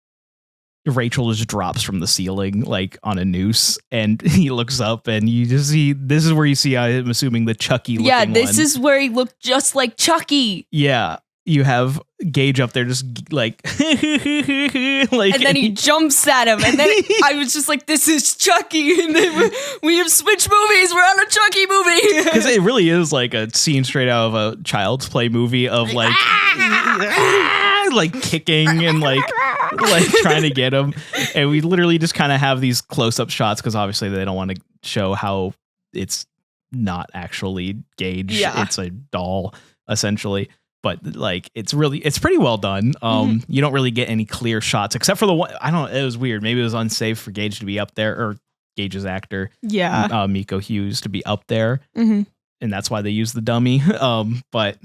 S2: Rachel just drops from the ceiling like on a noose, and he looks up and you just see, this is where you see, I'm assuming, the Chucky looking one.
S3: This is where he looked just like Chucky.
S2: Yeah. You have Gage up there just like like,
S3: and then he jumps at him, and then I was just like, this is Chucky, and then we have switched movies, we're on a Chucky movie.
S2: Because it really is like a scene straight out of a Child's Play movie of like like kicking and like trying to get him, and we literally just kind of have these close-up shots because obviously they don't want to show how it's not actually Gage. It's a doll essentially, but like it's pretty well done. You don't really get any clear shots except for the one. I don't know, it was weird, maybe it was unsafe for Gage to be up there, or Gage's actor Miko Hughes to be up there, and that's why they used the dummy. But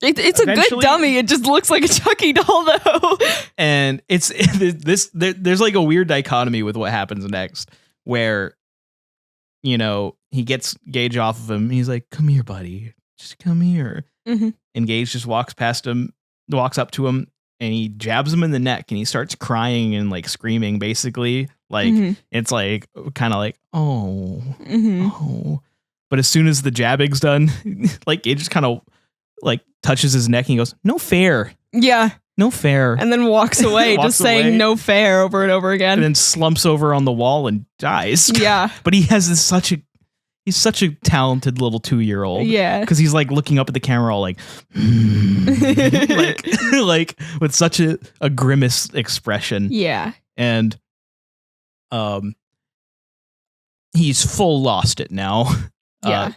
S3: it's a good dummy. It just looks like a Chucky doll, though.
S2: And there's like a weird dichotomy with what happens next, where, you know, he gets Gage off of him. He's like, "Come here, buddy. Just come here." And Gage just walks up to him, and he jabs him in the neck, and he starts crying and like screaming, basically. Like it's like kind of like, oh. But as soon as the jabbing's done, like Gage just kind of like touches his neck and he goes, "No fair." Yeah. "No fair."
S3: And then walks away, just saying "no fair" over and over again.
S2: And then slumps over on the wall and dies. Yeah. But he has he's such a talented little 2-year-old. Yeah. Because he's like looking up at the camera all like, like with such a grimace expression. Yeah. And he's full lost it now. Yeah.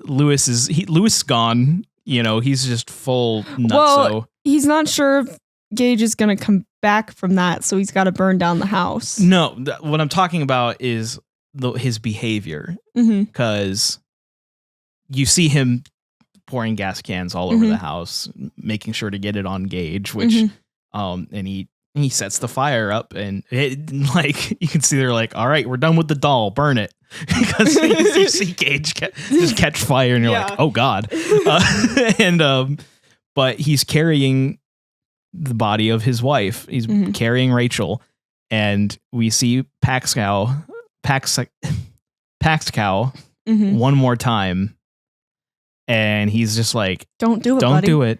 S2: Lewis is gone. You know, he's just full nutso.
S3: Well, he's not sure if Gage is going to come back from that, so he's got to burn down the house.
S2: No, what I'm talking about is his behavior. Because you see him pouring gas cans all over the house, making sure to get it on Gage, which, and he sets the fire up, and it, like, you can see they're like, "All right, we're done with the doll, burn it." Because you see Gage just catch fire, and you're like, "Oh God!" But he's carrying the body of his wife. He's carrying Rachel, and we see Paxcow one more time, and he's just like,
S3: "Don't do it,
S2: don't
S3: buddy.
S2: do it.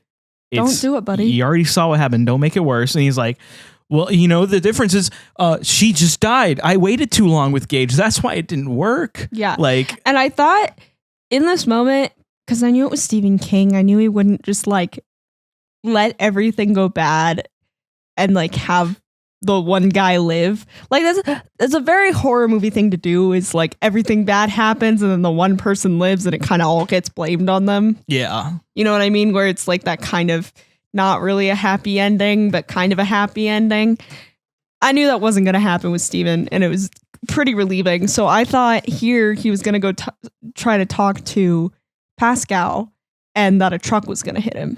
S3: Don't do it, buddy.
S2: You already saw what happened. Don't make it worse." And he's like, "Well, you know, the difference is she just died. I waited too long with Gage. That's why it didn't work."
S3: Yeah.
S2: Like,
S3: and I thought in this moment, because I knew it was Stephen King, I knew he wouldn't just like let everything go bad and like have the one guy live. Like that's a very horror movie thing to do, is like everything bad happens and then the one person lives and it kind of all gets blamed on them.
S2: Yeah.
S3: You know what I mean? Where it's like that kind of not really a happy ending, but kind of a happy ending. I knew that wasn't going to happen with Steven, and it was pretty relieving. So I thought here he was going to go try to talk to Pascal and that a truck was going to hit him.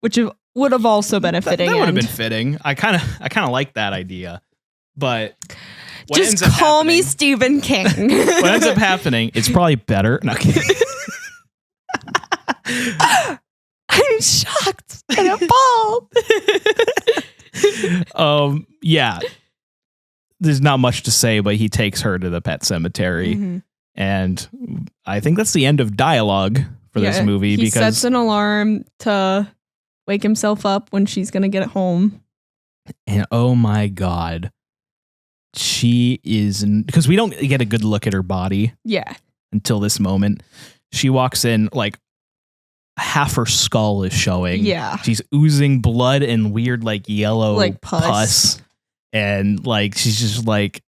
S3: Which would have also been a fitting
S2: That would have
S3: end.
S2: been fitting. I kind of like that idea. But what
S3: just
S2: ends up
S3: call me
S2: happening-
S3: Stephen King.
S2: What ends up happening, it's probably better. No, kidding.
S3: I'm shocked and appalled.
S2: Yeah. There's not much to say, but he takes her to the pet cemetery.
S3: Mm-hmm.
S2: And I think that's the end of dialogue for this movie,
S3: he
S2: because
S3: sets an alarm to wake himself up when she's going to get home.
S2: and oh my God, she is, because we don't get a good look at her body
S3: Yeah.
S2: until this moment. She walks in, like half her skull is showing.
S3: Yeah.
S2: She's oozing blood and weird, like yellow
S3: Like pus.
S2: And like, she's just like,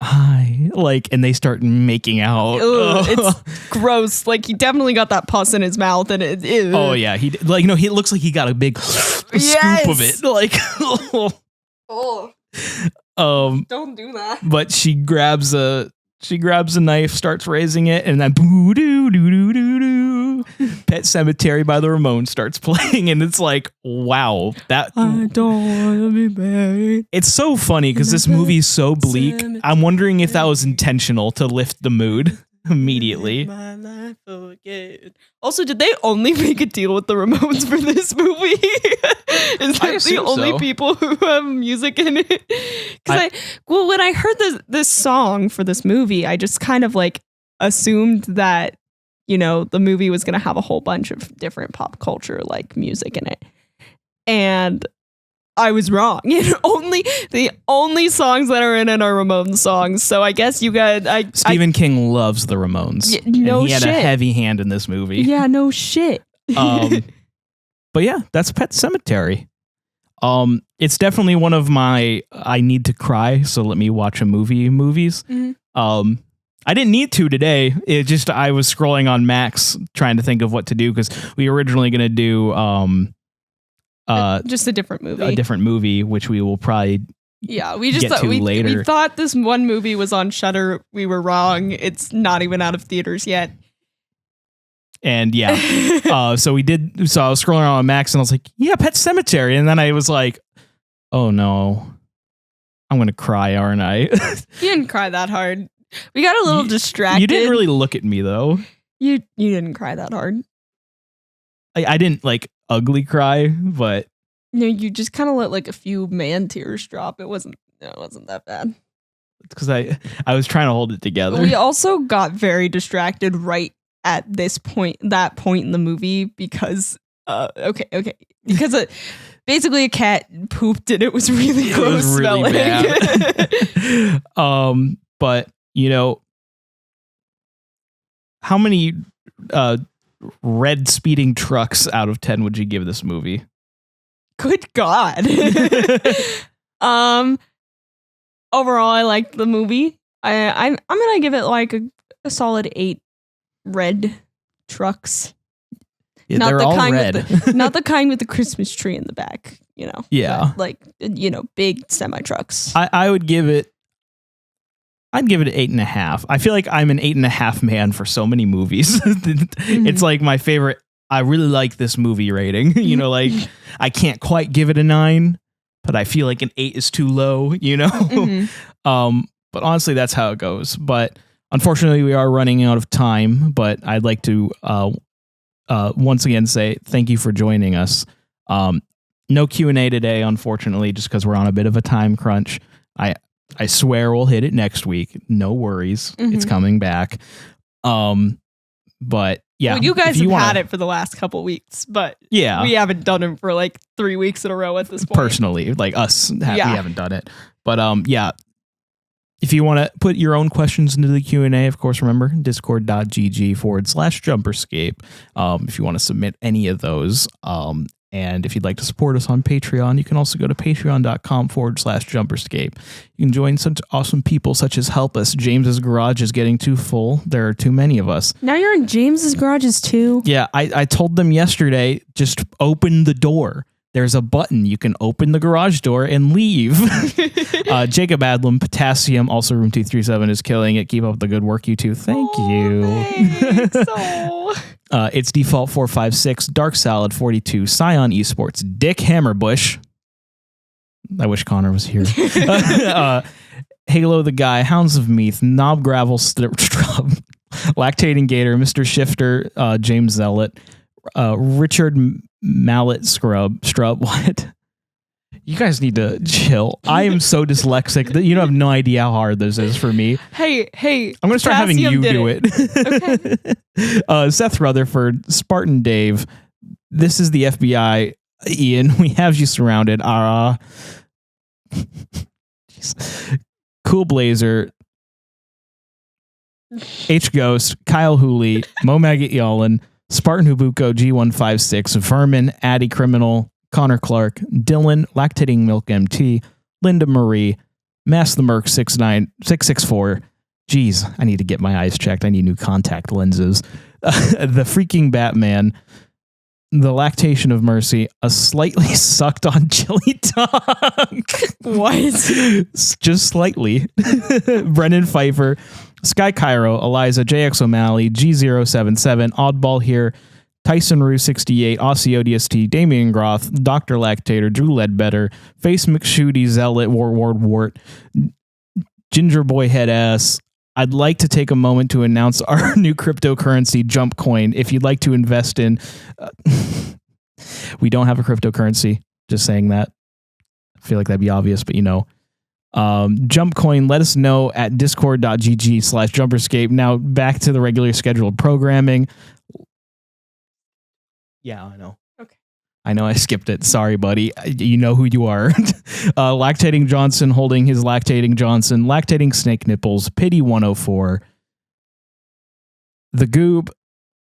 S2: hi, like, and they start making out.
S3: Ugh, it's gross. Like he definitely got that pus in his mouth, and it. Ew.
S2: Oh yeah, he like, he looks like he got a big scoop of it. Like,
S3: Oh, don't do that.
S2: but she grabs a knife, starts raising it, and then boo doo doo doo doo doo. Pet Semetary by the Ramones starts playing, and it's like, wow, that
S3: I don't want to be buried.
S2: it's so funny because this movie's so bleak. I'm wondering if that was intentional to lift the mood immediately.
S3: My life again. Also, did they only make a deal with the Ramones for this movie? Is
S2: I
S3: that the
S2: assume
S3: only
S2: so.
S3: people who have music in it? Because when I heard this song for this movie, I just kind of like assumed that, you know, the movie was going to have a whole bunch of different pop culture like music in it. And I was wrong. The only songs that are in it are Ramones songs. So I guess you got
S2: Stephen King loves the Ramones.
S3: no
S2: and he had a
S3: shit.
S2: heavy hand in this movie.
S3: Yeah, no shit.
S2: But yeah, that's Pet Semetary. It's definitely one of my I need to cry, so let me watch a movies.
S3: Mhm.
S2: I didn't need to today. It just, I was scrolling on Max trying to think of what to do, because we were originally going to do
S3: Just a different movie.
S2: a different movie, which we will probably
S3: Yeah, we just
S2: get
S3: thought
S2: to
S3: we
S2: later.
S3: thought this one movie was on Shudder. We were wrong. It's not even out of theaters yet.
S2: And yeah, so we did. So I was scrolling around on Max, and I was like, "Yeah, Pet Semetary," and then I was like, "Oh no, I'm gonna cry, aren't I?"
S3: You didn't cry that hard. We got a little distracted.
S2: You didn't really look at me though.
S3: You didn't cry that hard.
S2: I didn't like ugly cry, but
S3: No, you just kind of let like a few man tears drop. It wasn't that bad.
S2: it's because I was trying to hold it together.
S3: We also got very distracted right at that point in the movie because because basically a cat pooped and it was really
S2: It
S3: gross
S2: was really
S3: smelling.
S2: bad. But you know, how many red speeding trucks out of 10 would you give this movie?
S3: Good God. Overall, I liked the movie. I'm gonna give it like a solid 8 red trucks.
S2: Yeah,
S3: Not
S2: they're
S3: the
S2: all
S3: kind
S2: red.
S3: with not the kind with the Christmas tree in the back, you know.
S2: Yeah.
S3: but, like, you know, big semi trucks.
S2: I would give it. I'd give it an 8.5. I feel like I'm an 8.5 man for so many movies. It's like my favorite. I really like this movie rating. You know, like I can't quite give it a 9, but I feel like an 8 is too low. You know, but honestly, that's how it goes. But unfortunately, we are running out of time. But I'd like to once again say thank you for joining us. No Q&A today, unfortunately, just because we're on a bit of a time crunch. I swear we'll hit it next week. No worries. It's coming back. But yeah,
S3: well, you guys have had it for the last couple weeks, but
S2: yeah,
S3: we haven't done it for like 3 weeks in a row at this point.
S2: Personally, like us, we haven't done it. But yeah, If you want to put your own questions into the Q&A, of course, remember discord.gg/Jumperscape. If you want to submit any of those. And if you'd like to support us on Patreon, you can also go to patreon.com/Jumperscape. You can join such awesome people such as Help Us. James's garage is getting too full. There are too many of us.
S3: Now you're in James's garages too?
S2: Yeah, I told them yesterday, just open the door. There's a button. You can open the garage door and leave. Jacob Adlam, Potassium, also Room 237 is killing it. Keep up the good work, you two. Thank you. It's Default 456, Dark Salad 42, Scion Esports, Dick Hammerbush. I wish Connor was here. Halo the Guy, Hounds of Meath, Knob Gravel Strub, Lactating Gator, Mr. Shifter, James Zealot, Richard Mallet Strub. What? You guys need to chill. I am so dyslexic that you don't have no idea how hard this is for me.
S3: Hey,
S2: I'm going to start having you do it.
S3: Okay.
S2: Seth Rutherford, Spartan Dave. This is the FBI. Ian, we have you surrounded. Cool Blazer, H Ghost, Kyle Hooley, Mo Maggot Yallen, Spartan Hubuko, G156, Vermin, Addy Criminal, Connor Clark, Dylan, Lactating Milk MT, Linda Marie, Mass the Merc 664. Geez, I need to get my eyes checked. I need new contact lenses. The Freaking Batman, The Lactation of Mercy, a slightly sucked on chili dog.
S3: What?
S2: Just slightly. Brennan Pfeiffer, Sky Cairo, Eliza, JX O'Malley, G077, Oddball here, Tyson Rue 68, Aussie ODST, Damian Groth, Dr. Lactator, Drew Ledbetter, Face McShooty, Zealot, Wart, Ginger Boy Head Ass. I'd like to take a moment to announce our new cryptocurrency, Jump Coin. If you'd like to invest in, we don't have a cryptocurrency. Just saying that. I feel like that'd be obvious, but you know. Jump Coin, let us know at discord.gg/Jumperscape. Now back to the regular scheduled programming. Yeah, I know.
S3: Okay.
S2: I know I skipped it. Sorry, buddy. You know who you are. Lactating Johnson holding his Lactating Johnson. Lactating Snake Nipples. Pity 104. The Goob.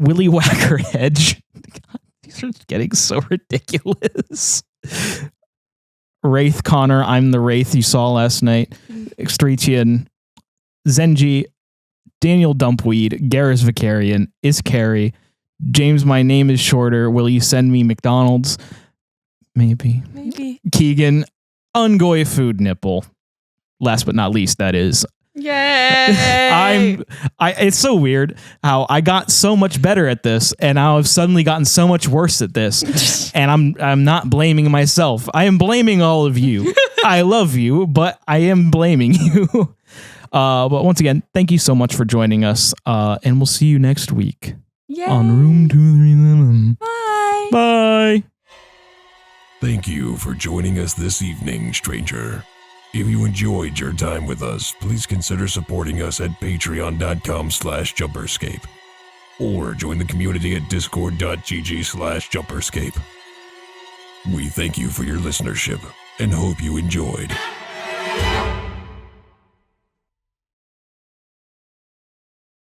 S2: Willy Whacker Hedge. God, these are getting so ridiculous. Wraith Connor. I'm the Wraith you saw last night. Extretian. Zenji. Daniel Dumpweed. Garrus Vicarian. Iscary. James, my name is shorter. Will you send me McDonald's? Maybe. Keegan, Ungoy Food Nipple. Last but not least, that is.
S3: Yay!
S2: It's so weird how I got so much better at this, and now I've suddenly gotten so much worse at this. And I'm not blaming myself. I am blaming all of you. I love you, but I am blaming you. But once again, thank you so much for joining us, and we'll see you next week.
S3: Yay.
S2: On Room 237.
S3: Bye.
S2: Bye.
S1: Thank you for joining us this evening, stranger. If you enjoyed your time with us, please consider supporting us at patreon.com/Jumperscape or join the community at discord.gg/Jumperscape. We thank you for your listenership and hope you enjoyed.